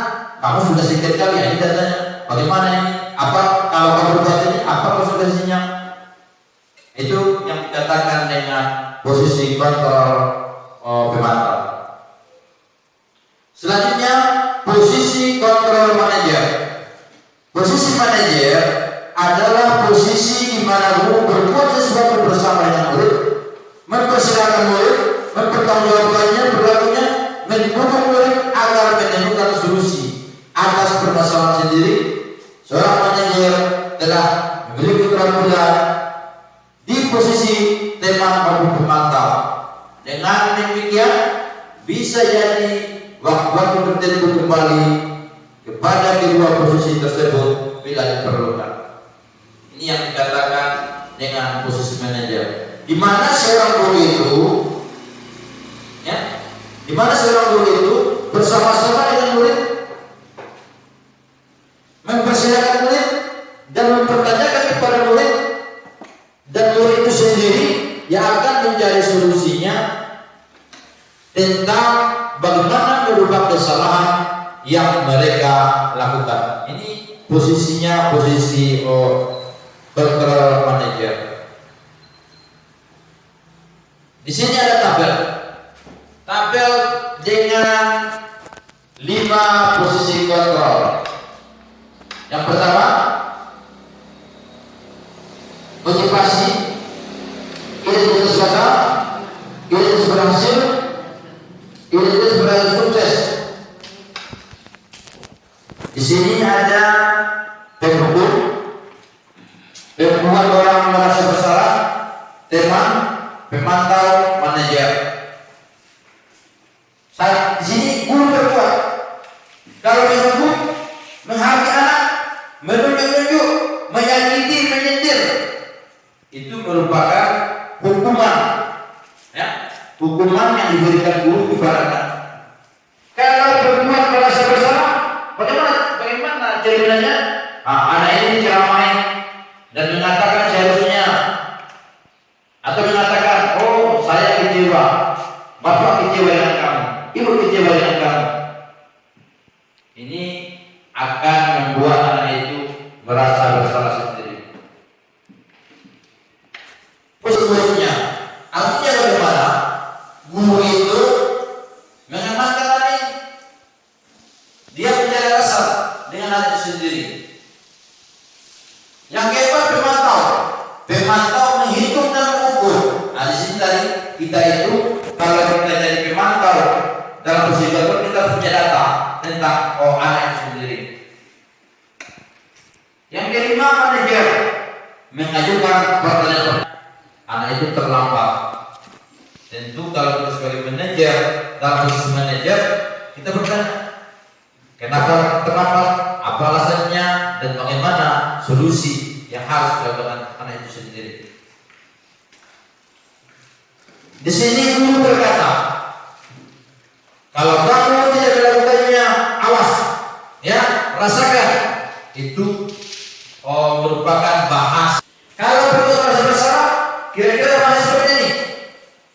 kamu sudah sekian kali, ini datanya. Bagaimana ini? Apa kalau kamu buat ini? Apa konsekuensinya? Itu yang dikatakan dengan posisi kontrol pemantau. Selanjutnya, posisi kontrol manajer. Posisi manajer adalah posisi di mana guru berbuat sesuatu bersama dengan murid, mempersilahkan murid, mempertanggungjawabkannya, berlakunya, mendukung murid agar menemukan solusi atas permasalahan sendiri. Seorang manajer telah memiliki keterampilan di posisi teman maupun pemantau. Dengan demikian bisa jadi waktu tertentu kembali kepada kedua posisi tersebut bila diperlukan. Ini yang dikatakan dengan posisi manajer. Di mana seorang guru itu, ya, di mana seorang guru itu bersama-sama dengan murid, mempersilahkan murid dan mempertanyakan kepada murid, dan murid itu sendiri yang akan mencari solusinya tentang bagaimana merubah kesalahan yang mereka lakukan. Ini posisinya posisi control manager. Di sini ada tabel dengan 5 posisi kontrol. Yang pertama, motivasi, identitas kata, identitas berhasil, identitas berhasil sukses. Di sini ada penghukum, pembuat orang merasa bersalah, teman, pemantau, manajer. Di sini guru berbuat. Kalau penghukum menghakimi anak, menunjuk, menyakiti, menyentil, itu merupakan hukuman, ya, hukuman yang diberikan guru kepada anak. Kalau berbuat merasa bersalah, bagaimana ceritanya? Anak ini diceramai dan mengatakan seharusnya, atau mengatakan, oh saya kecewa, bapak kecewa dengan kamu, ibu kecewa dengan kamu. Ini akan membuat anak itu merasa bersalah sendiri. Sebenarnya, artinya bagaimana? Guru itu mengamankan anak ini. Dia mencari alasan dengan anak itu sendiri. Yang kedua, pemantau. Pemantau menghitung dan mengukur. Nah, di sini tadi kita itu kalau kita jadi pemantau dalam posisi itu kita punya data tentang anak itu sendiri. Yang kelima, manajer mengajukan pertanyaan. Anak itu terlambat. Tentu kalau kita sebagai manajer dalam posisi manajer, kita bertanya, kenapa terlambat, apa alasannya, dan bagaimana solusi yang harus dilakukan anak itu sendiri. Di sini guru berkata, kalau kamu tidak melakukannya, awas, ya, rasakan. Itu merupakan bahas. Kalau berbuat merasa bersalah, kira-kira bahas seperti ini.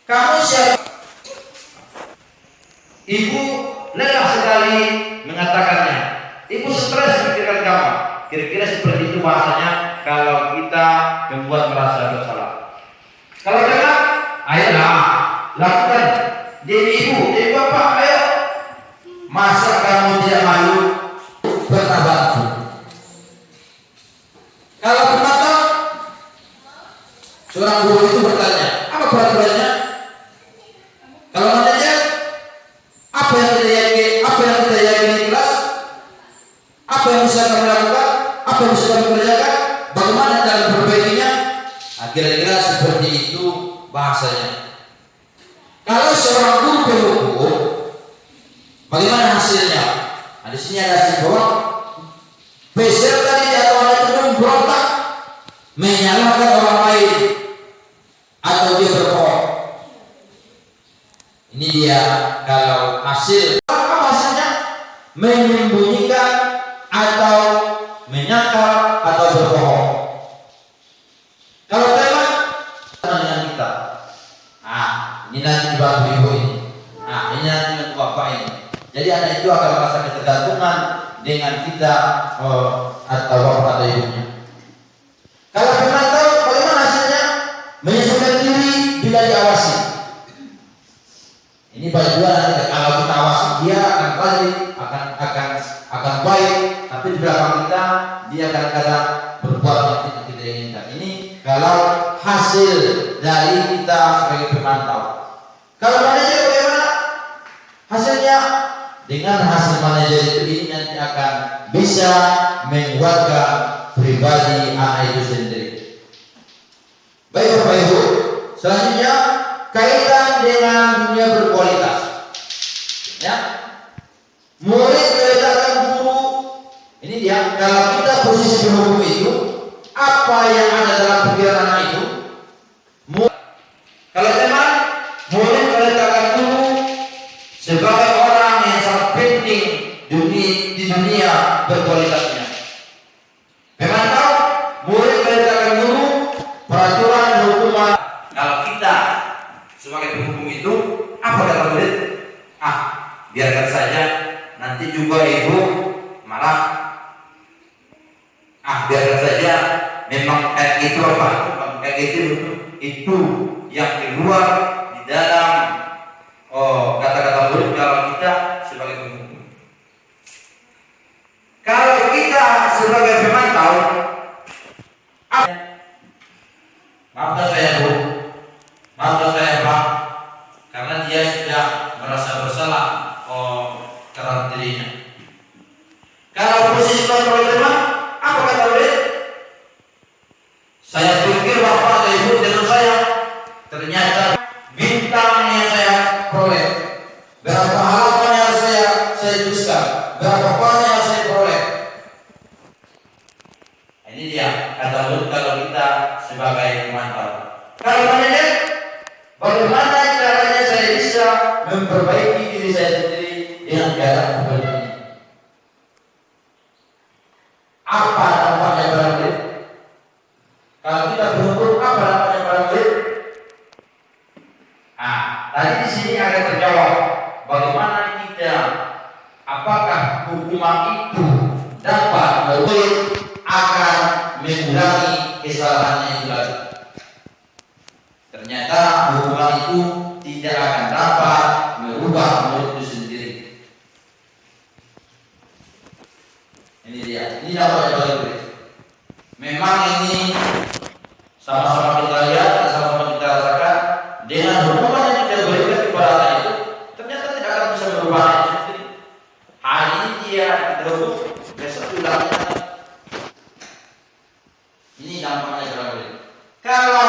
Kamu siapa? Ibu lelah sekali mengatakannya. Ibu stres memikirkan kamu. Kira-kira seperti itu bahasanya kalau kita membuat merasa bersalah. Kalau kakak, ayolah lakukan. Jadi ibu, jadi bapak, ayo. Masa kamu tidak malu bertabat? Kalau pemantau, seorang guru itu bertanya, apa peraturannya? Kalau manajer, apa yang kita yakini di kelas? Apa yang bisa kami lakukan? Apa yang bisa kami kerjakan? Bagaimana cara memperbaikinya? Nah, kira-kira seperti itu bahasanya. Kalau seorang guru berhukum, bagaimana hasilnya? Nah, di sini ada sebuah peserta di jadwal itu memberontak, menyalahkan orang lain, atau dia berbohong. Ini dia kalau hasil apa hasilnya? Menyembunyikan atau menyangkal atau berbohong. Kalau tema dengan kita, ini nanti dibantu ibu ini, ini nanti dengan bapak ini. Jadi anak itu akan merasa ketergantungan dengan kita atau bapak atau ibunya. Kalau pemantau, bagaimana hasilnya? Menyesuaikan diri bila diawasi. Ini baik juga nanti kalau kita awasi dia akan balik, akan baik, tapi di belakang kita dia kadang-kadang berbuat yang tidak kita inginkan. Ini kalau hasil dari kita sebagai pemantau. Kalau manajer bagaimana? Hasilnya dengan hasil manajer itu ini nanti akan bisa menguatkan pribadi anak itu sendiri. Baik Bapak Ibu, selanjutnya kaitan dengan dunia berkualitas. Ya, murid meletakkan guru. Ini dia. Kalau kita posisi berhukum itu, apa yang ada dalam pikiran anak itu? Kalau teman, murid meletakkan guru sebagai orang yang sangat penting di dunia berkualitasnya. Pemantau, murid meletakkan guru peraturan dan hukuman. Kalau kita sebagai penghukum itu, apa kata murid? Biarkan saja, nanti juga ibu marah. Biarkan saja, memang kayak gitu apa? Kayak itu yang keluar di dalam kata-kata murid kalau kita sebagai penghukum. Kalau kita sebagai pemantau, maafkan saya Bu, maafkan saya Pak, karena dia sudah merasa bersalah karena dirinya. Kalau posisi kontrol teman, apa kata murid? Saya pikir Bapak atau Ibu dengan saya, ternyata bintang yang saya peroleh, berapa halaman yang saya tuliskan, berapa poin yang saya peroleh. Ini dia kata murid kalau kita sebagai pemantau. Kalau manajer, bagaimana caranya saya bisa memperbaiki diri saya sendiri dengan keadaan seperti ini? Apa dampaknya pada murid? Kalau kita berhukum, apa dampaknya pada murid? Tadi di sini ada terjawab bagaimana kita, apakah hukuman itu dapat murid akan mengulangi kesalahannya itu lagi. Ternyata hukuman itu tidak akan dapat merubah murid itu sendiri. Ini dia, ini dapat bagi murid. Memang ini sama-sama kita lihat, sama-sama kita rasakan. Dengan hukuman yang kita berikan kepada anak itu, ternyata tidak akan bisa merubah anak itu sendiri. Hari ini dia kita hukum, besok ulangnya. Ini dampaknya kepada murid. Kalau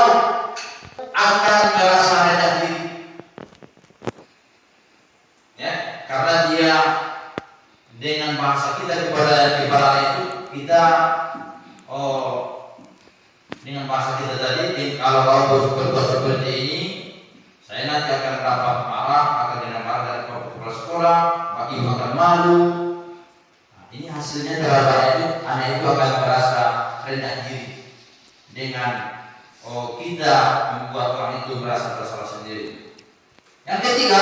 akan merasa rendah diri, ya, karena dia dengan bahasa kita kepada itu kita dengan bahasa kita tadi, kalau kau berbuat seperti ini, saya nanti akan dapat marah, akan dengan marah dari kepala sekolah, bagi akan malu. Ini hasilnya terhadap itu, anak itu akan merasa rendah diri dengan kita membuat orang itu merasa bersalah sendiri. Yang ketiga,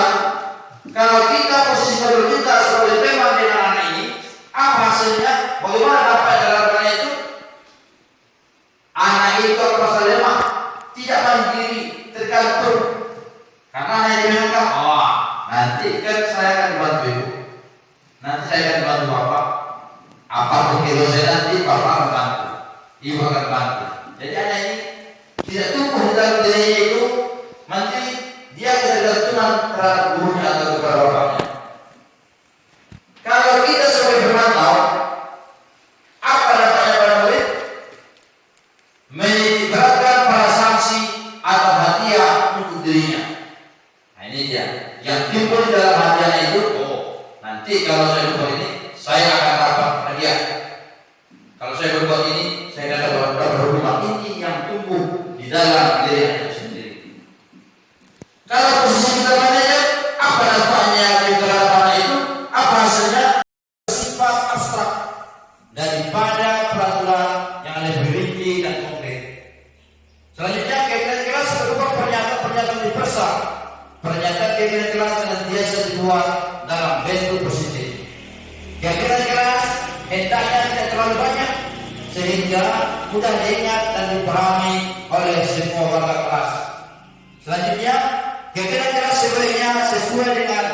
kalau kita posisi kita sebagai teman dengan anak ini, apa hasilnya? Bagaimana dapat dalam anak itu? Anak itu merasa lemah, tidak mandiri, tergantung. Karena anak itu menganggap, nanti kan saya akan bantu ibu, nanti saya akan bantu bapak. Apapun kilo saya nanti bapak akan bantu, ibu akan bantu. Jadi anak ini tidak tumbuh di dalam dirinya itu, nanti dia ketergantungan terhadap gurunya atau kepada bapaknya. Kalau kita sebagai pemantau, apa dampaknya pada murid? Menitikberatkan pada sanksi atau hadiah untuk dirinya. Nah ini dia, yang timbul dalam hadiahnya itu, nanti kalau saya berbuat ini, saya akan dapat hadiah. Kalau saya berbuat ini, saya akan dapat hukuman. Ini yang tumbuh di dalam diri itu sendiri. Kalau posisi kita manajer, senantiasa dibuat dalam bentuk positif. Keyakinan keras hendaknya tidak terlalu banyak sehingga mudah diingat dan dipahami oleh semua warga kelas. Selanjutnya, keyakinan keras sebaiknya sesuai dengan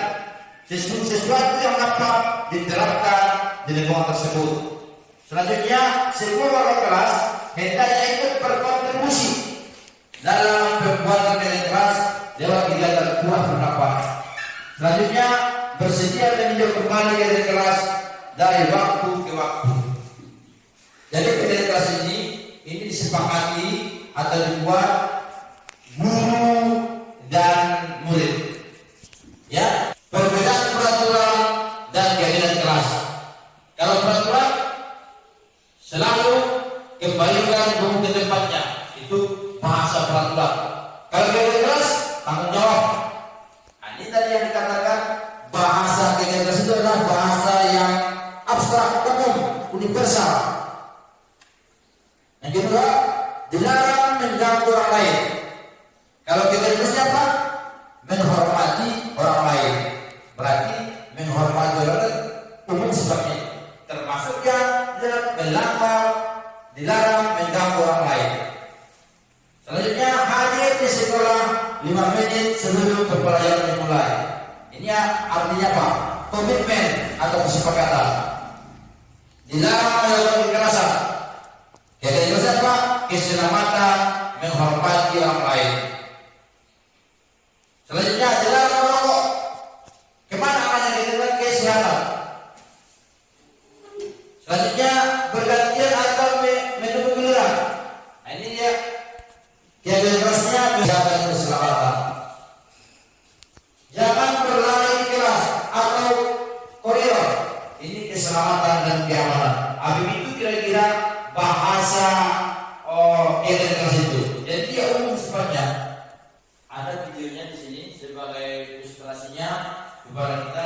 sesuatu yang dapat diterapkan di lingkungan tersebut. Selanjutnya, semua warga kelas hendaknya ikut berkontribusi dalam pembuatan keyakinan keras lewat kegiatan buah pendapat. Selanjutnya, bersedia meninjau kembali keyakinan keras dari waktu ke waktu. Jadi keyakinan keras ini disepakati atau dibuat guru dan murid. Ya, perbedaan peraturan dan keyakinan keras. Kalau peraturan selalu kembalikan buku ke tempatnya, itu bahasa peraturan. Kalau keyakinan keras tanggung jawab. Nah, ini tadi yang dikatakan bahasa keyakinan keras itu adalah bahasa yang abstrak, umum, universal. Yang kedua, dilarang mengganggu orang lain. Kalau kita harusnya apa? Menghormati orang lain. Berarti menghormati orang lain umum sebabnya. Termasuk yang melanggar, dilarang mengganggu orang lain. Selanjutnya, hadir di sekolah 5 menit sebelum pembelajaran dimulai. Ini artinya apa? Komitmen atau kesepakatan. Dilarang melakukan kekerasan. Keyakinan keras apa? Keselamatan, menghormati orang lain. Selanjutnya, dilarang merokok. Kemana arahnya keyakinan kesehatan? Selanjutnya, bergantian atau menunggu giliran. Nah, ini dia keyakinan kerasnya kesehatan dan keselamatan. Jangan berlari di kelas atau koridor. Ini keselamatan dan keamanan. Habis itu kira-kira bahasa keyakinan keras itu. Jadi dia umum sifatnya. Ada videonya di sini sebagai ilustrasinya kepada kita.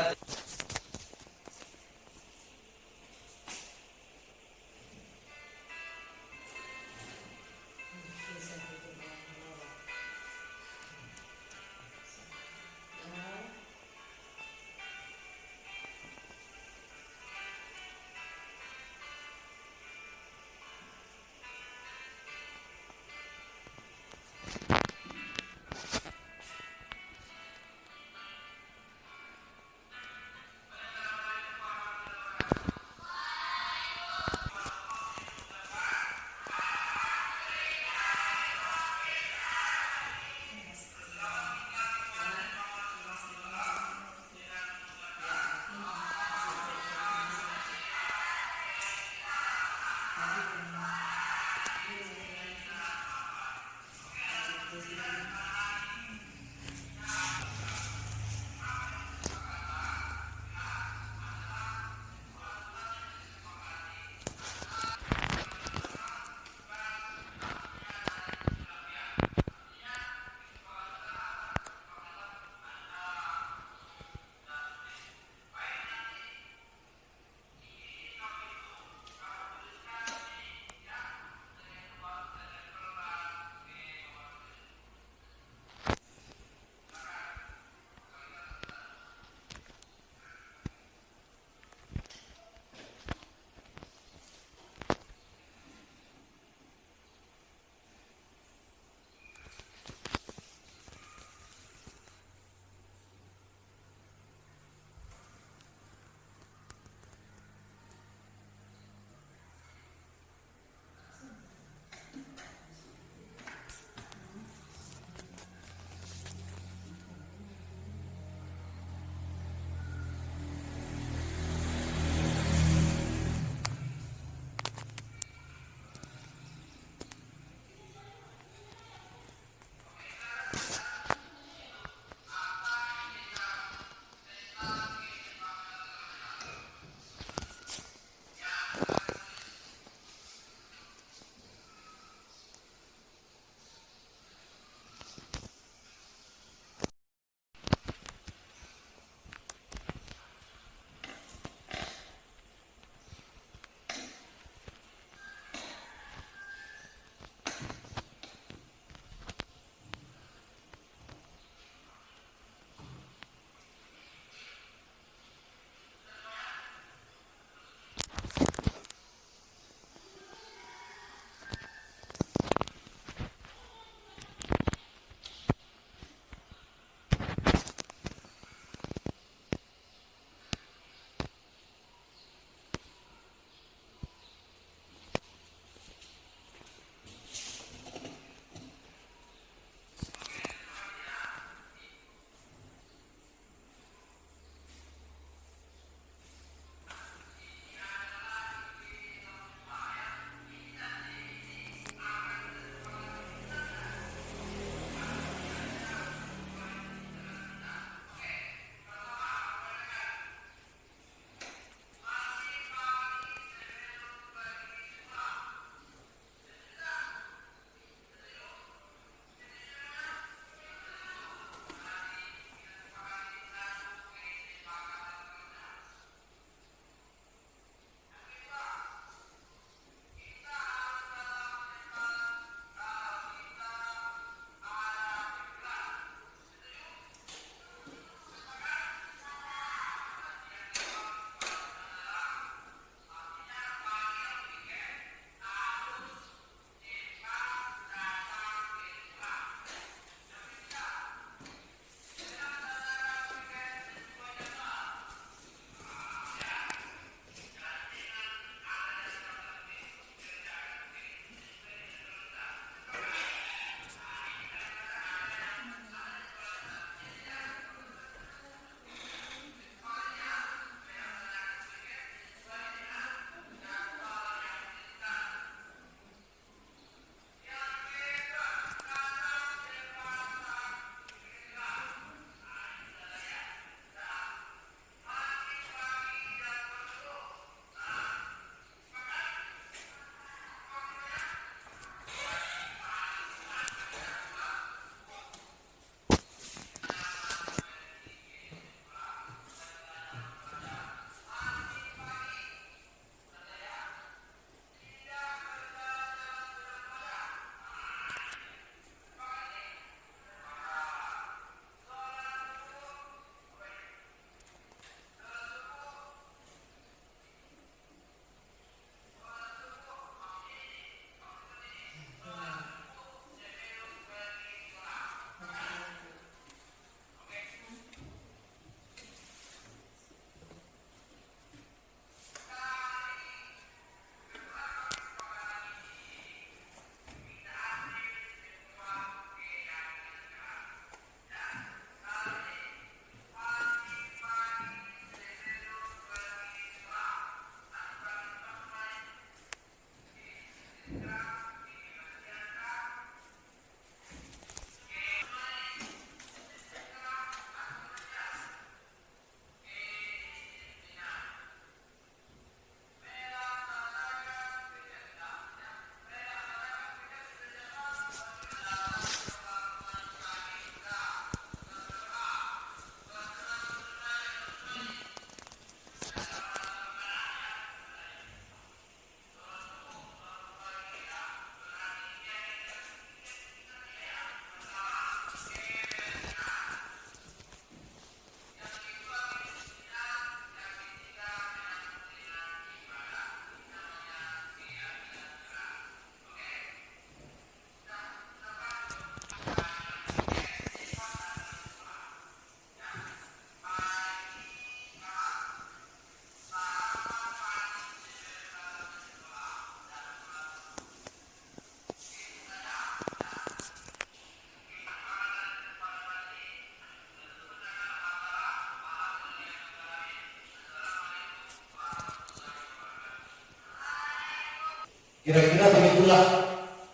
Kira-kira begitulah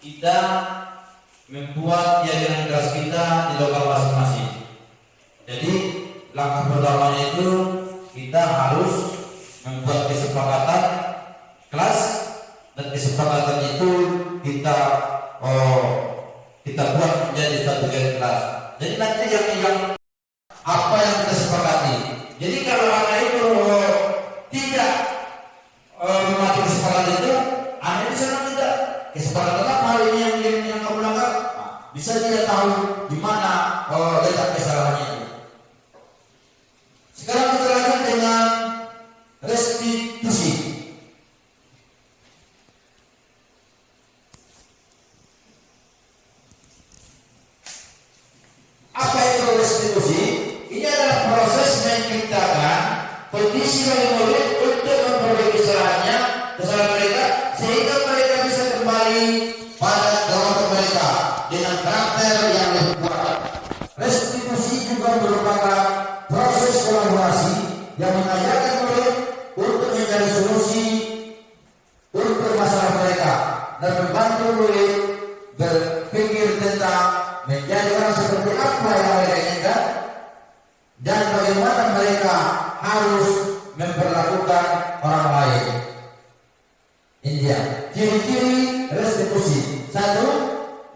kita membuat keyakinan kelas kita di lokal masing-masing. Jadi langkah pertamanya itu kita harus membuat kesepakatan kelas, dan kesepakatan itu kita buat menjadi satu garis kelas. Jadi nanti yang apa yang kita sepakati. Jadi kalau anak itu tidak mematuhi kesepakatan itu, anak itu senang tidak. Kesepakatan apa ini yang kamu lakukan? Bisa dia tahu di mana letak kesalahannya itu. Sekarang kita lanjut dengan restitusi. Apa itu restitusi? Ini adalah proses menciptakan kondisi bagi murid untuk memperbaiki kesalahan mereka, sehingga mereka bisa kembali pada kelompok mereka dengan karakter yang lebih kuat. Restitusi juga merupakan proses kolaborasi yang mengajarkan murid untuk mencari solusi untuk masalah mereka dan membantu murid berpikir tentang menjadi orang seperti apa yang mereka inginkan dan bagaimana mereka harus memperlakukan orang lain. Ini dia ciri-ciri restitusi. Satu,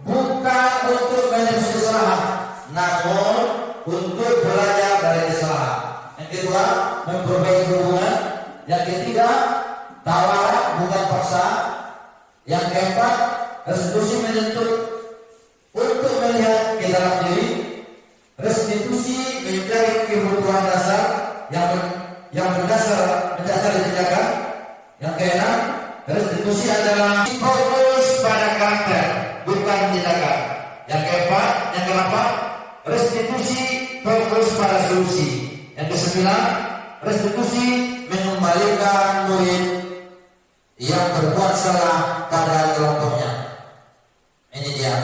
bukan untuk menebus kesalahan, namun untuk belajar dari kesalahan. Yang kedua, memperbaiki hubungan. Yang ketiga, tawaran bukan paksa. Yang keempat, restitusi menuntut untuk melihat ke dalam diri. Restitusi mencari kebutuhan dasar yang mendasar di tindakan. Yang keenam, restitusi adalah fokus pada karakter, bukan tindakan. Yang keempat, yang kelapa, restitusi fokus pada solusi. Yang kesembilan, restitusi mengembalikan murid yang berbuat salah pada kelompoknya. Ini dia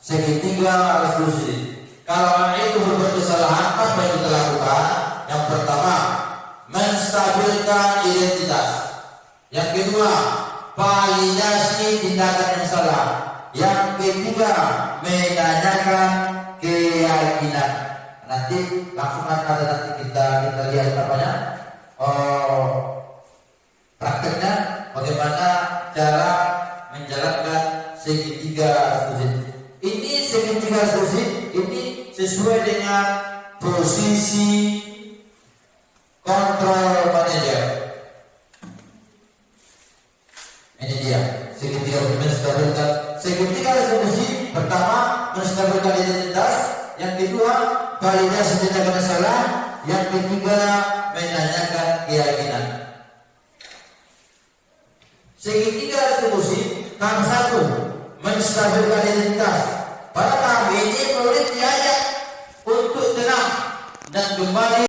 segitiga restitusi. Kalau anak itu berbuat kesalahan, apa yang kita lakukan? Yang pertama, menstabilkan identitas. Yang kedua, validasi tindakan yang salah. Yang ketiga, menanyakan keyakinan. Nanti langsung ada nanti kita lihat apanya, prakteknya bagaimana cara menjalankan segitiga restitusi. Ini segitiga restitusi ini sesuai dengan posisi kontrol manajer. Ini dia segitiga menstabilkan. Segitiga restitusi pertama menstabilkan identitas, yang kedua validasi tindakan salah, yang ketiga menanyakan keyakinan. Segitiga restitusi tahap satu, menstabilkan identitas. Pada tahap ini murid diajak untuk tenang dan kembali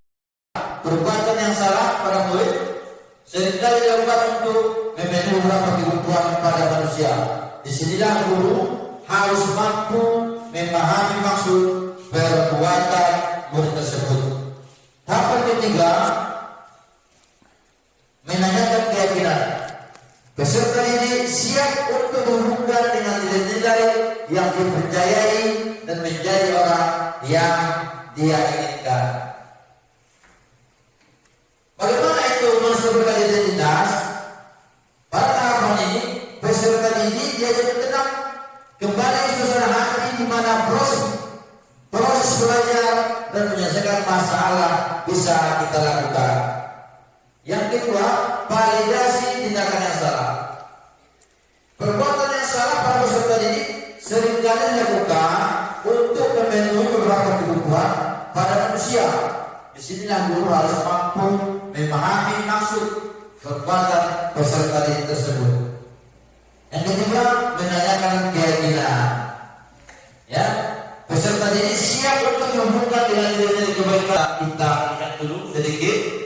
perbuatan yang salah pada murid seringkali dilakukan untuk memenuhi beberapa kebutuhan pada manusia. Disinilah guru harus mampu memahami maksud perbuatan murid tersebut. Tahap ketiga, menanyakan keyakinan. Peserta didik siap untuk berhubungan dengan nilai-nilai yang dipercayai dan menjadi orang yang dia inginkan. Bagaimana itu menstabilkan identitas? Pada tahapan ini, peserta didik diajak tenang kembali suasana hati di mana proses belajar dan menyelesaikan masalah bisa kita lakukan. Yang kedua, validasi tindakan yang salah. Perbuatan yang salah pada peserta didik seringkali dilakukan untuk memenuhi beberapa kebutuhan pada manusia. Di sinilah guru harus mampu memahami maksud perbuatan peserta didik tersebut. Yang ketiga, menanyakan keyakinan. Ya, peserta didik siap untuk menghubungkan dengan nilai-nilai kebaikan. Kita lihat dulu sedikit.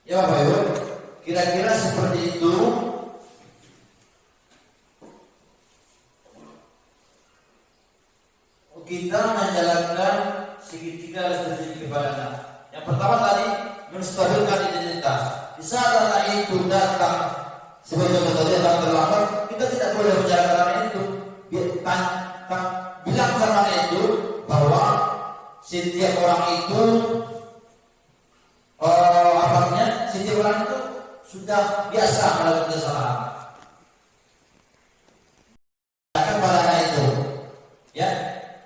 Ya Bapak Ibu, kira-kira seperti itu. Kita menjalankan segitiga restitusi kepada. Yang pertama tadi menstabilkan identitas. Di saat anak itu datang sebagai contoh datang terlambat, kita tidak boleh menjalankan itu. Bilang sama anak itu bahwa setiap orang itu setiap orang itu sudah biasa melakukan kesalahan. Akan pada anak itu, ya.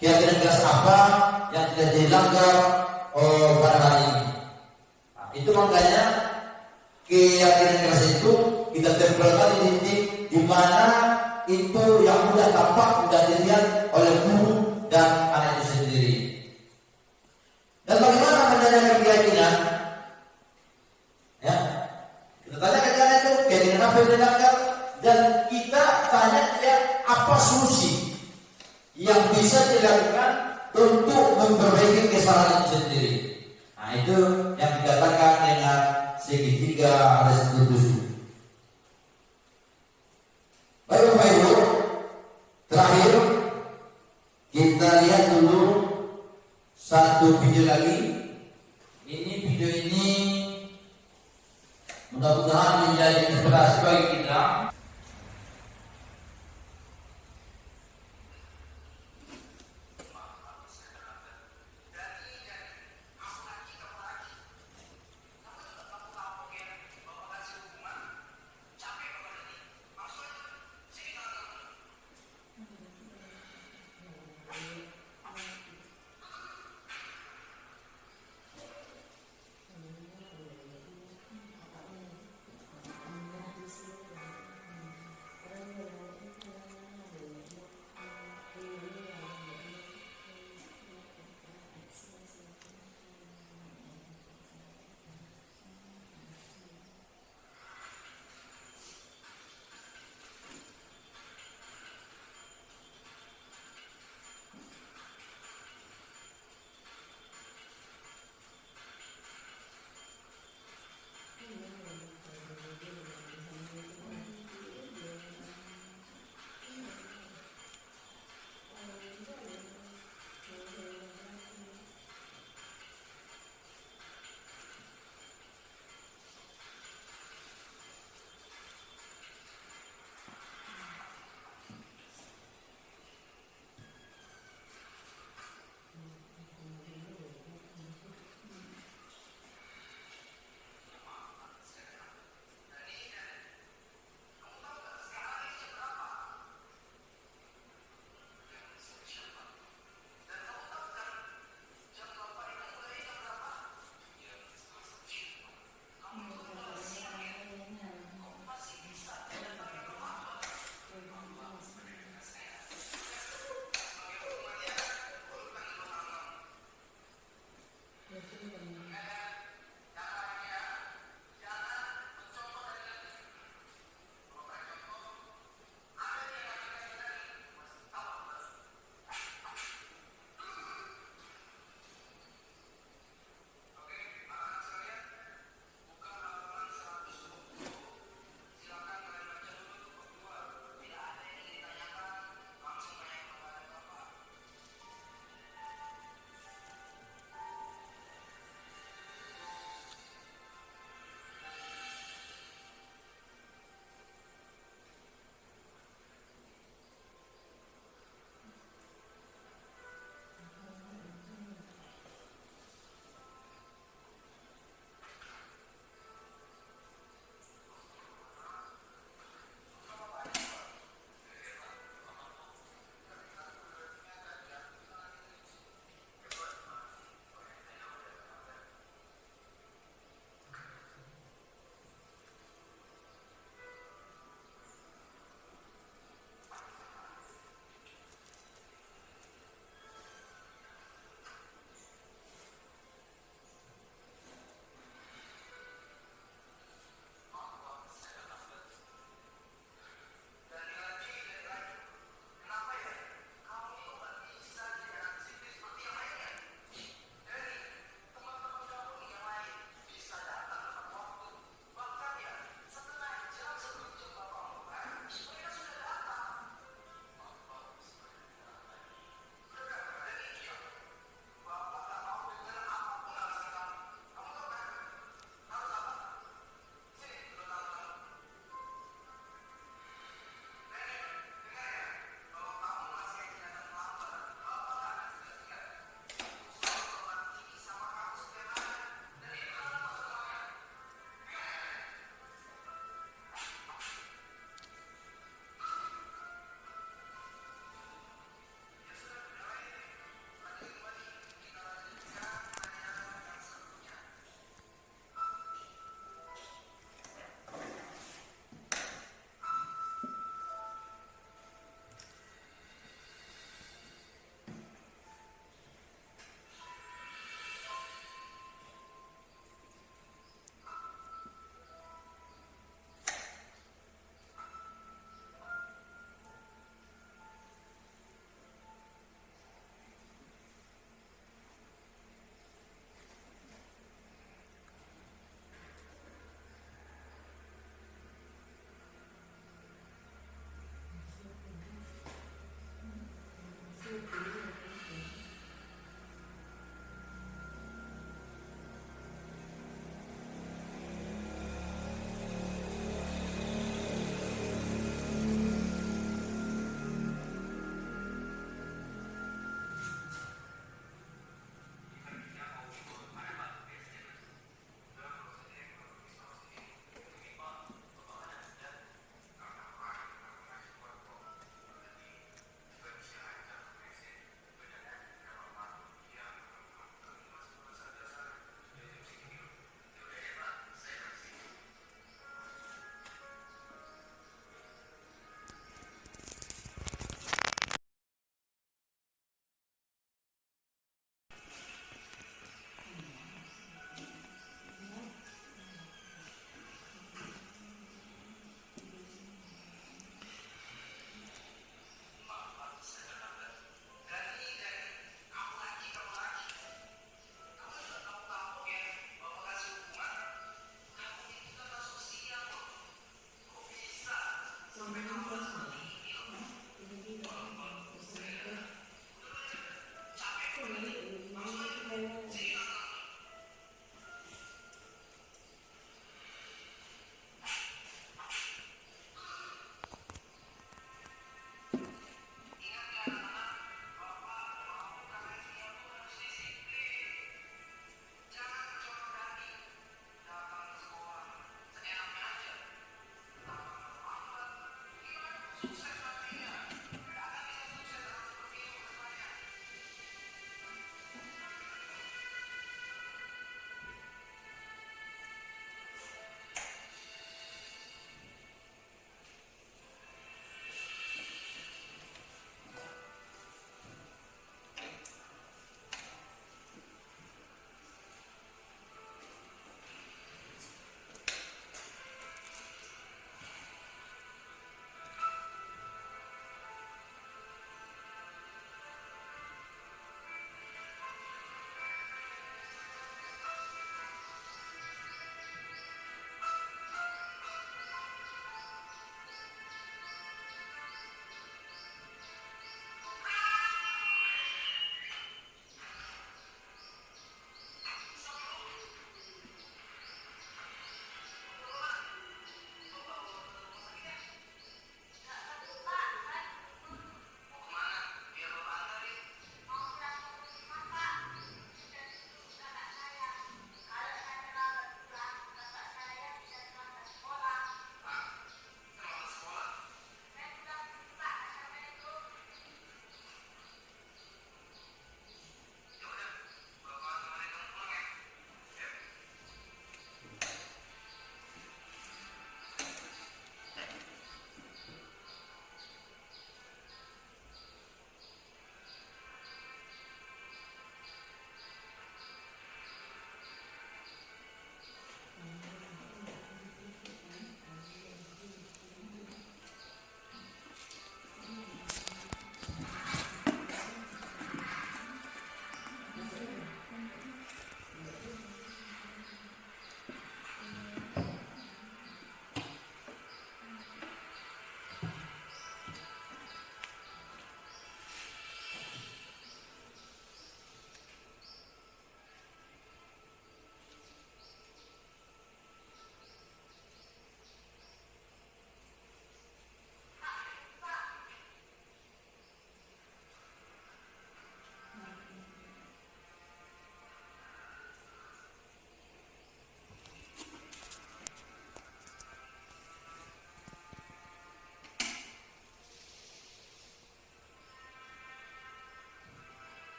Keyakinan apa yang tidak dilanggar pada hari ini. Nah, itu makanya keyakinan keras itu kita tempelkan di titik di mana itu yang mudah tampak, mudah dilihat oleh guru dan anak itu sendiri. Dan bagaimana menjalankan keyakinan? Ya, kita tanya ke anak itu keyakinan apa yang dilanggar dan kita tanya dia apa solusi yang bisa dilakukan untuk memperbaiki kesalahan itu sendiri. Nah, itu yang dikatakan dengan segitiga restitusi. Baik Bapak Ibu, terakhir kita lihat dulu satu video lagi. Ini video ini mudah-mudahan menjadi inspirasi bagi kita.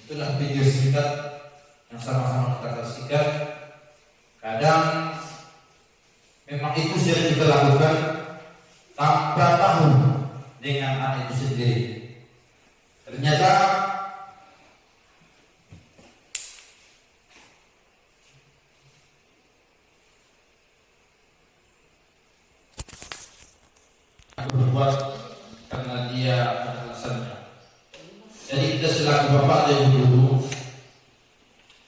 Itulah video singkat yang sama-sama kita saksikan. Kadang memang itu sudah kita lakukan tanpa tahu dengan anak itu sendiri. Ternyata berbuat karena dia ada alasannya. Jadi kita selaku bapak dan ibu,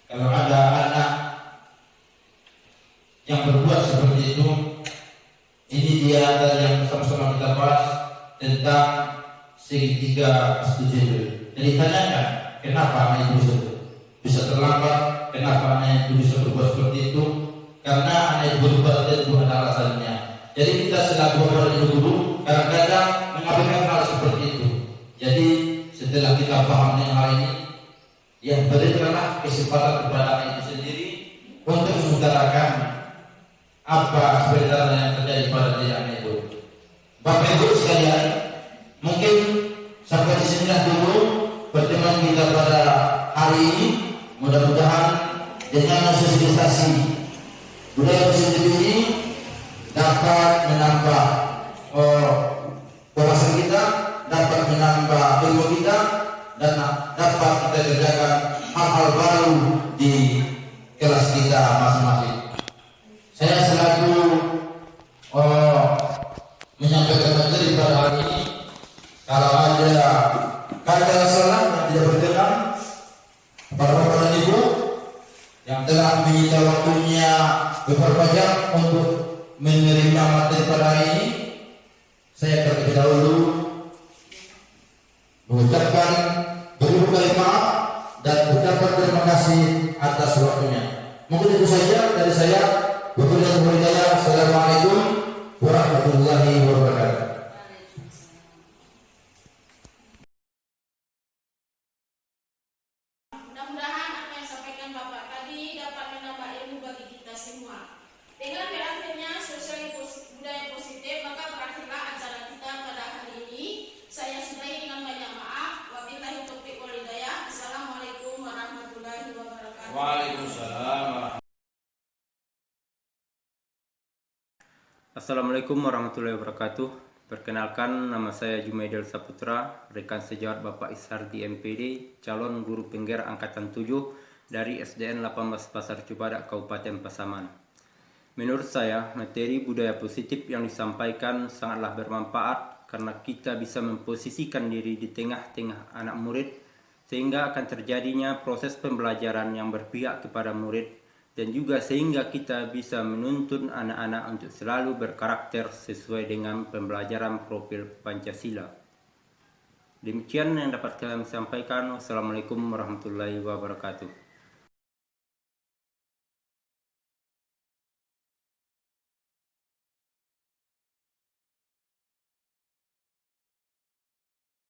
kalau ada anak yang berbuat seperti itu, ini dia tadi yang sama-sama kita bahas tentang segitiga setuju. Jadi tanyakan, kenapa anak itu bisa terlambat, kenapa anak itu bisa berbuat seperti itu? Karena anak itu berbuat tentu ada alasannya. Jadi kita selaku bapak dan ibu kadang-kadang mengabaikan hal seperti itu. Jadi setelah kita paham dengan hal ini, ya berikanlah kesempatan kepada anak itu sendiri untuk mengutarakan apa sebenarnya yang terjadi pada diri anak itu. Bapak Ibu sekalian, mungkin sampai di sini dulu pertemuan kita pada hari ini. Mudah-mudahan dengan sosialisasi budaya positif ini dapat menambah wawasan kita, dapat menambah ilmu kita, dan dapat kita kerjakan hal-hal baru di kelas kita masing-masing. Saya selaku menyampaikan materi pada hari ini, kalau ada kata yang salah yang tidak berkenan pada bapak dan ibu yang telah menyita waktunya beberapa jam untuk menerima materi pada hari ini, saya terlebih dahulu mengucapkan beribu kali maaf dan ucapkan terima kasih atas waktunya. Mungkin itu saja dari saya. Assalamualaikum warahmatullahi wabarakatuh. Mudah-mudahan apa yang disampaikan Bapak tadi dapat menambah ilmu bagi kita semua. Dengan berakhirnya sosial budaya positif, maka berakhirlah acara kita pada hari ini. Saya sudahi dengan banyak maaf. Wabillahi taufiq wal hidayah. Assalamualaikum warahmatullahi wabarakatuh. Waalaikumsalam. Assalamualaikum warahmatullahi wabarakatuh. Perkenalkan, nama saya Jumaidil Saputra, rekan sejawat Bapak Ishar di MPD, calon guru penggerak angkatan 7 dari SDN 18 Pasar Cibadak, Kabupaten Pasaman. Menurut saya, materi budaya positif yang disampaikan sangatlah bermanfaat karena kita bisa memposisikan diri di tengah-tengah anak murid sehingga akan terjadinya proses pembelajaran yang berpihak kepada murid, dan juga sehingga kita bisa menuntun anak-anak untuk selalu berkarakter sesuai dengan pembelajaran profil Pancasila. Demikian yang dapat kami sampaikan. Wassalamualaikum warahmatullahi wabarakatuh.